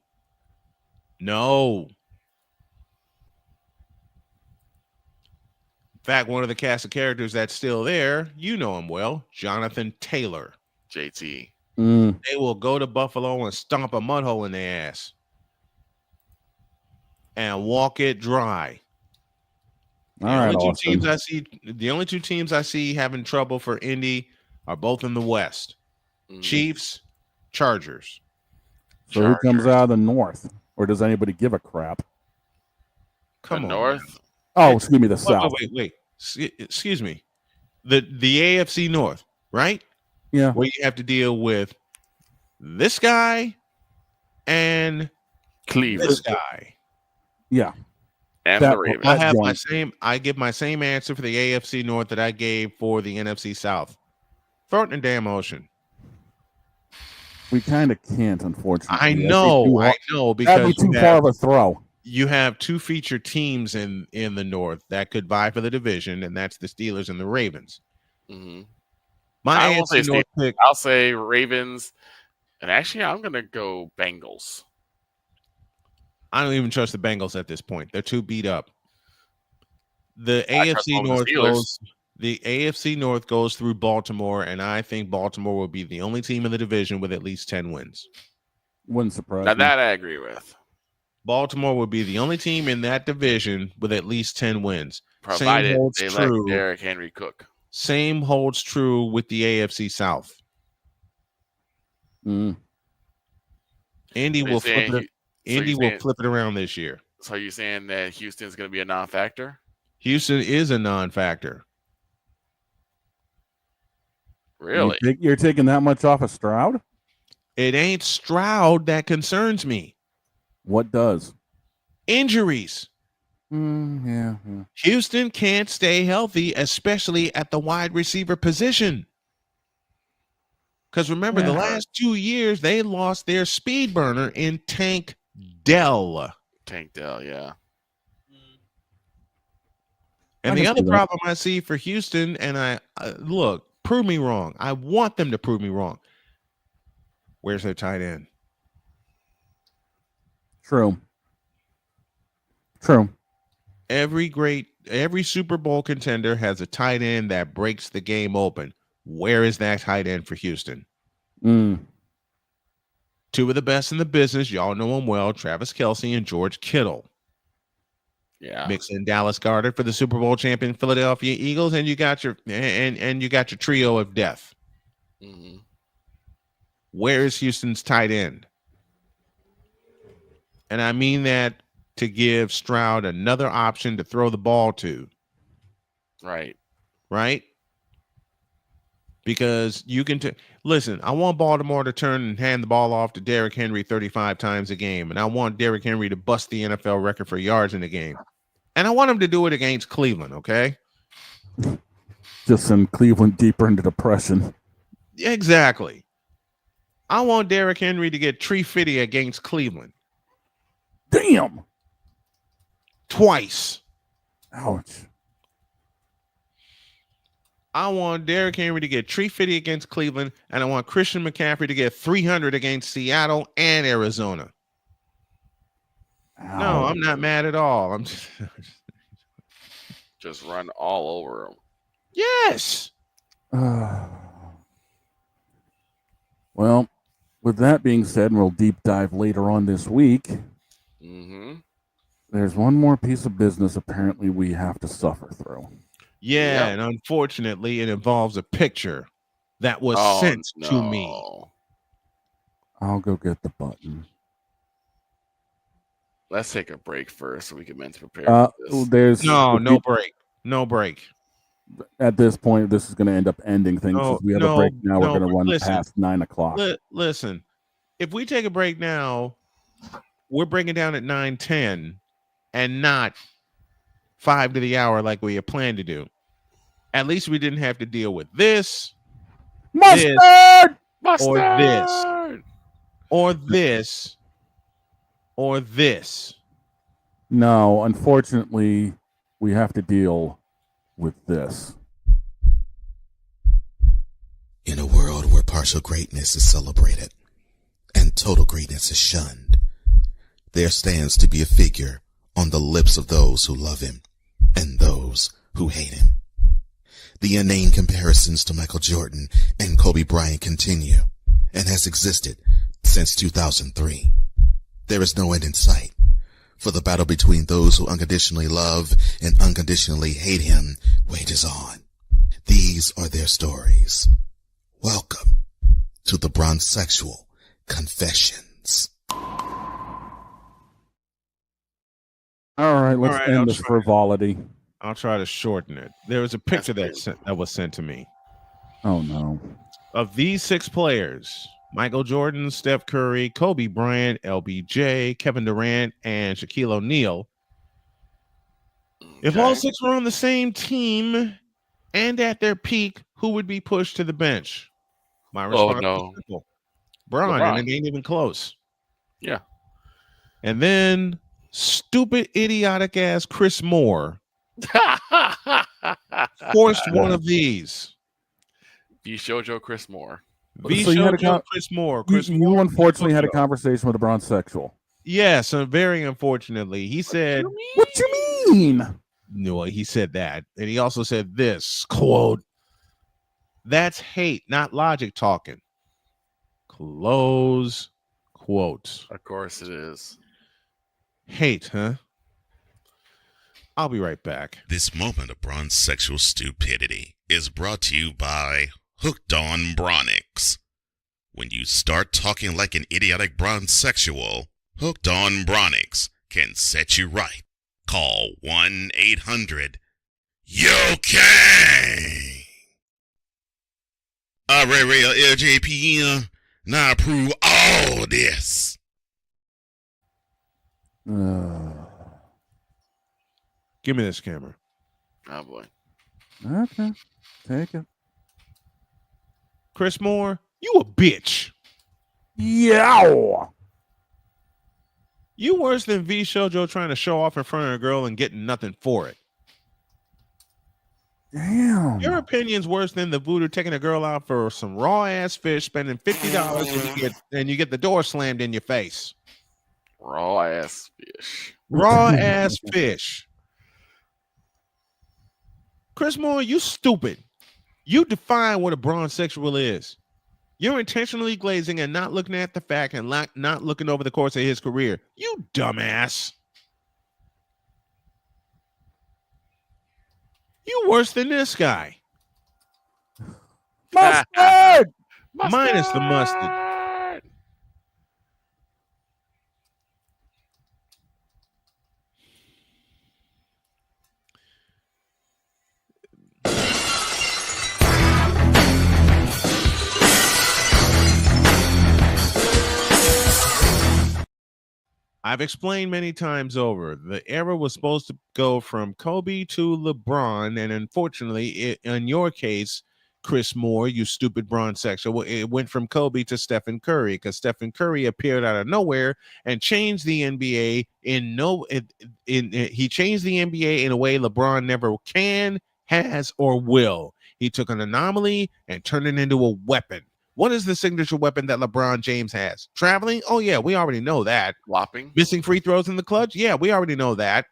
fact, one of the cast of characters that's still there, you know him well, Jonathan Taylor. JT. They will go to Buffalo and stomp a mud hole in their ass and walk it dry. The only two teams I see having trouble for Indy are both in the West. Chiefs, Chargers. So who comes out of the North? Or does anybody give a crap? Come on. North? Oh, excuse me, the South. Wait. Excuse me. The AFC North, right? Yeah. Where you have to deal with this guy and Cleveland. This guy. Yeah. And the Ravens. I give my same answer for the AFC North that I gave for the NFC South. Throw it in the damn ocean. We kind of can't, unfortunately. I know, because that'd be too far of a throw. You have two featured teams in the North that could vie for the division, and that's the Steelers and the Ravens. Mm-hmm. I'll say Ravens, and actually, I'm going to go Bengals. I don't even trust the Bengals at this point. They're too beat up. The AFC North goes through Baltimore, and I think Baltimore will be the only team in the division with at least 10 wins. Wouldn't surprise me. me. That I agree with. Baltimore will be the only team in that division with at least 10 wins. Provided they let Derrick Henry cook. Same holds true with the AFC South. Indy will flip it around this year. So you're saying that Houston's going to be a non-factor? Houston is a non-factor. Really? You're taking that much off of Stroud? It ain't Stroud that concerns me. What does? Injuries. Yeah. Houston can't stay healthy, especially at the wide receiver position. Because remember, the last 2 years, they lost their speed burner in Tank Dell. Yeah. And the other problem I see for Houston, and look, prove me wrong. I want them to prove me wrong. Where's their tight end? True. Every Super Bowl contender has a tight end that breaks the game open. Where is that tight end for Houston? Two of the best in the business. Y'all know them well. Travis Kelce and George Kittle. Yeah. Mix in Dallas Goedert for the Super Bowl champion Philadelphia Eagles, and you got your and you got your trio of death. Mm-hmm. Where is Houston's tight end? And I mean that to give Stroud another option to throw the ball to. Right. Right? Because you can listen, I want Baltimore to turn and hand the ball off to Derrick Henry 35 times a game. And I want Derrick Henry to bust the NFL record for yards in the game. And I want him to do it against Cleveland, okay? Just send Cleveland deeper into depression. Exactly. I want Derrick Henry to get tree fitty against Cleveland. Damn. Twice. Ouch. I want Derrick Henry to get tree fitty against Cleveland, and I want Christian McCaffrey to get 300 against Seattle and Arizona. Ouch. No, I'm not mad at all. I'm just run all over them. Yes. Well, with that being said, we'll deep dive later on this week. Mm-hmm. There's one more piece of business apparently we have to suffer through. Yeah, and unfortunately, it involves a picture that was sent to me. I'll go get the button. Let's take a break first so we can mentally prepare for this. There's no break. No break. At this point, this is going to end up ending things. If we have a break now, we're going to run past 9 o'clock. Listen, if we take a break now, we're breaking down at 9:10 and not 5 to the hour like we had planned to do. At least we didn't have to deal with this, Mustard! or this, or this, or this. No, unfortunately, we have to deal with this. In a world where partial greatness is celebrated and total greatness is shunned, there stands to be a figure on the lips of those who love him and those who hate him. The inane comparisons to Michael Jordan and Kobe Bryant continue and has existed since 2003. There is no end in sight, for the battle between those who unconditionally love and unconditionally hate him wages on. These are their stories. Welcome to the Bronzexual Confessions. All right, let's end this frivolity. I'll try to shorten it. There was a picture that was sent to me. Oh, no. Of these 6 players, Michael Jordan, Steph Curry, Kobe Bryant, LBJ, Kevin Durant, and Shaquille O'Neal. If all 6 were on the same team and at their peak, who would be pushed to the bench? My response is simple. LeBron, and it ain't even close. Yeah. And then stupid, idiotic ass Chris Moore forced one of these. Shoujo Chris Moore. So you had Chris Moore. You unfortunately had a conversation with a Bronzexual. Yes, very unfortunately. He said, "What you mean?" No, he said that. And he also said this, quote, "That's hate, not logic talking." Close quote. Of course it is. Hate, huh? I'll be right back. This moment of Bronzexual stupidity is brought to you by Hooked on Bronix. When you start talking like an idiotic Bronzexual, Hooked on Bronix can set you right. Call 1-800-YOKAY. Real LJPM. Now approve all this. Give me this camera. Oh boy. Okay. Take it. Chris Moore, you a bitch. Yeah. You worse than V Shoujo trying to show off in front of a girl and getting nothing for it. Damn. Your opinion's worse than the voodoo taking a girl out for some raw ass fish, spending $50 and you get the door slammed in your face. Raw ass fish. Raw ass fish. Chris Moore, you stupid. You define what a Bronzexual is. You're intentionally glazing and not looking at the fact and not looking over the course of his career. You dumbass. You worse than this guy. Mustard! Minus the mustard. I've explained many times over, the era was supposed to go from Kobe to LeBron, and unfortunately, in your case, Chris Moore, you stupid bronze sexual, it went from Kobe to Stephen Curry, because Stephen Curry appeared out of nowhere and changed the NBA he changed the NBA in a way LeBron never can, has, or will. He took an anomaly and turned it into a weapon. What is the signature weapon that LeBron James has? Traveling? Oh, yeah, we already know that. Flopping? Missing free throws in the clutch? Yeah, we already know that.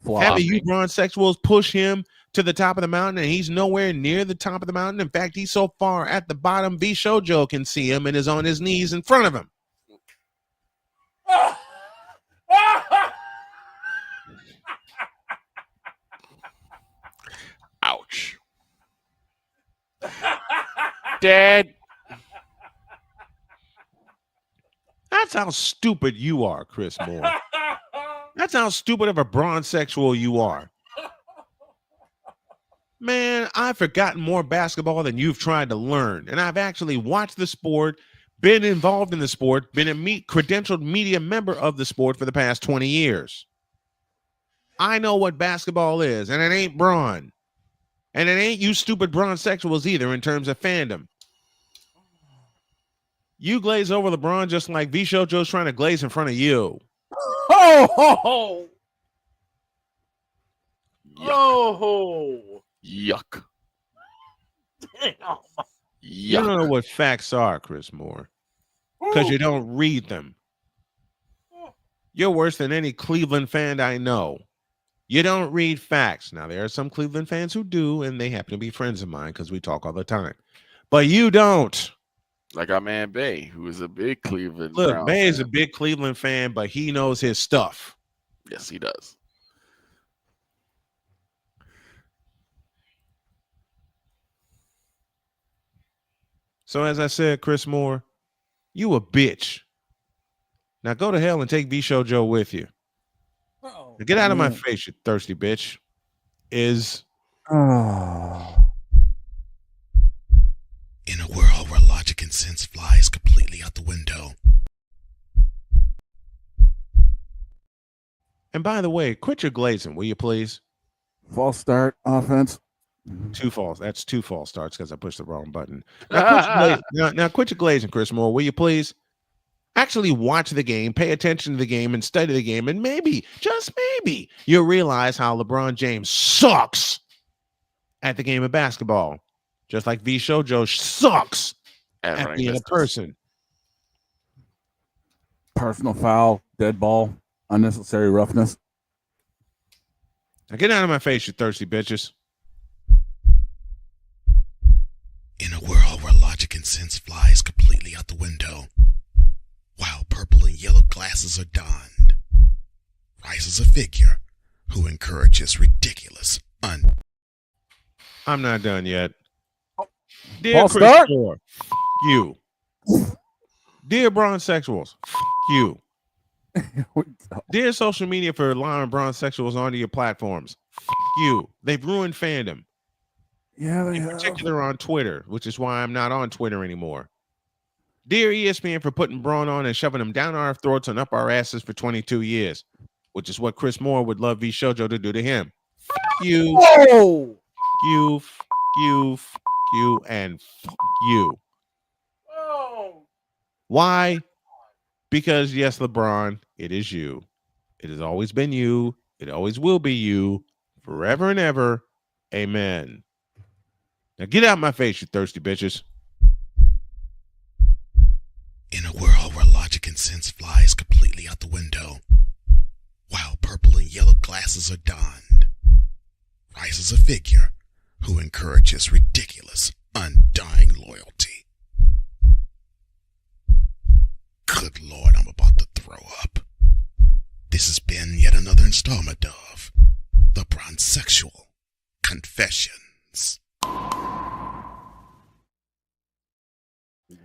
Having you bronze-sexuals push him to the top of the mountain, and he's nowhere near the top of the mountain. In fact, he's so far at the bottom, B. Shoujo can see him and is on his knees in front of him. Ouch. Dad. That's how stupid you are, Chris Moore. That's how stupid of a bronze sexual you are. Man, I've forgotten more basketball than you've tried to learn. And I've actually watched the sport, been involved in the sport, been a credentialed media member of the sport for the past 20 years. I know what basketball is, and it ain't brawn. And it ain't you stupid bronze sexuals either in terms of fandom. You glaze over LeBron just like V Shoujo's trying to glaze in front of you. Oh! Yuck. Damn. You don't know what facts are, Chris Moore, because you don't read them. You're worse than any Cleveland fan I know. You don't read facts. Now, there are some Cleveland fans who do, and they happen to be friends of mine because we talk all the time. But you don't. Like our man Bay, who is a big Cleveland Look, Browns Bay is a fan. big Cleveland fan, but he knows his stuff. Yes, he does. So as I said, Chris Moore, you a bitch. Now go to hell and take V Shoujo with you. Now get out of my face, you thirsty bitch. In a world where logic and sense flies completely out the window. And by the way, quit your glazing, will you please? False start, offense. Two false. That's two false starts because I pushed the wrong button. Now quit your glazing, Chris Moore, will you please? Actually watch the game, pay attention to the game, and study the game, and maybe, just maybe, you'll realize how LeBron James sucks at the game of basketball. Just like V Shoujo sucks at being a person. Personal foul, dead ball, unnecessary roughness. Now get out of my face, you thirsty bitches. In a world where logic and sense flies completely out the window, while purple and yellow glasses are donned, rises a figure who encourages ridiculous I'm not done yet. Dear Chris Moore, you. Dear bronze sexuals, you. Dear social media for allowing bronze sexuals onto your platforms, you. They've ruined fandom. Yeah, they in have. particular on Twitter, which is why I'm not on Twitter anymore. Dear ESPN for putting Braun on and shoving them down our throats and up our asses for 22 years, which is what Chris Moore would love V Shoujo to do to him. You, you, and you. Why? Because yes, LeBron, it is you. It has always been you. It always will be you forever and ever. Amen. Now get out of my face, you thirsty bitches. In a world where logic and sense flies completely out the window, while purple and yellow glasses are donned, rises a figure who encourages ridiculous, undying loyalty. installment of The Bronzexual Confessions.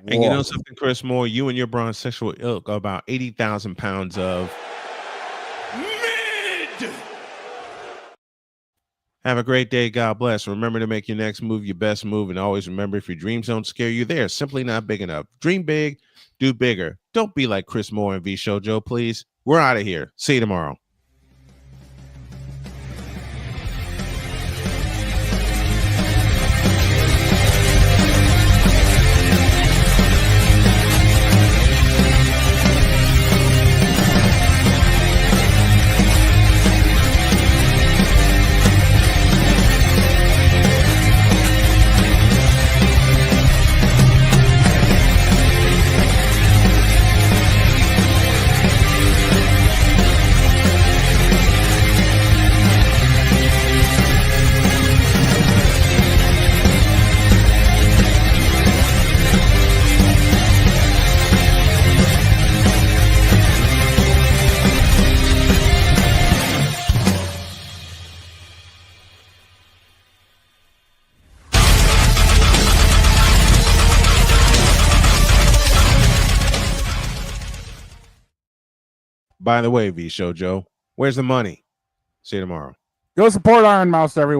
And you know something, Chris Moore? You and your bronzexual ilk are about 80,000 pounds of Mid! Have a great day. God bless. Remember to make your next move your best move. And always remember, if your dreams don't scare you, they're simply not big enough. Dream big, do bigger. Don't be like Chris Moore and V Shoujo, please. We're out of here. See you tomorrow. By the way, V Shoujo, where's the money? See you tomorrow. Go support Iron Mouse, everyone.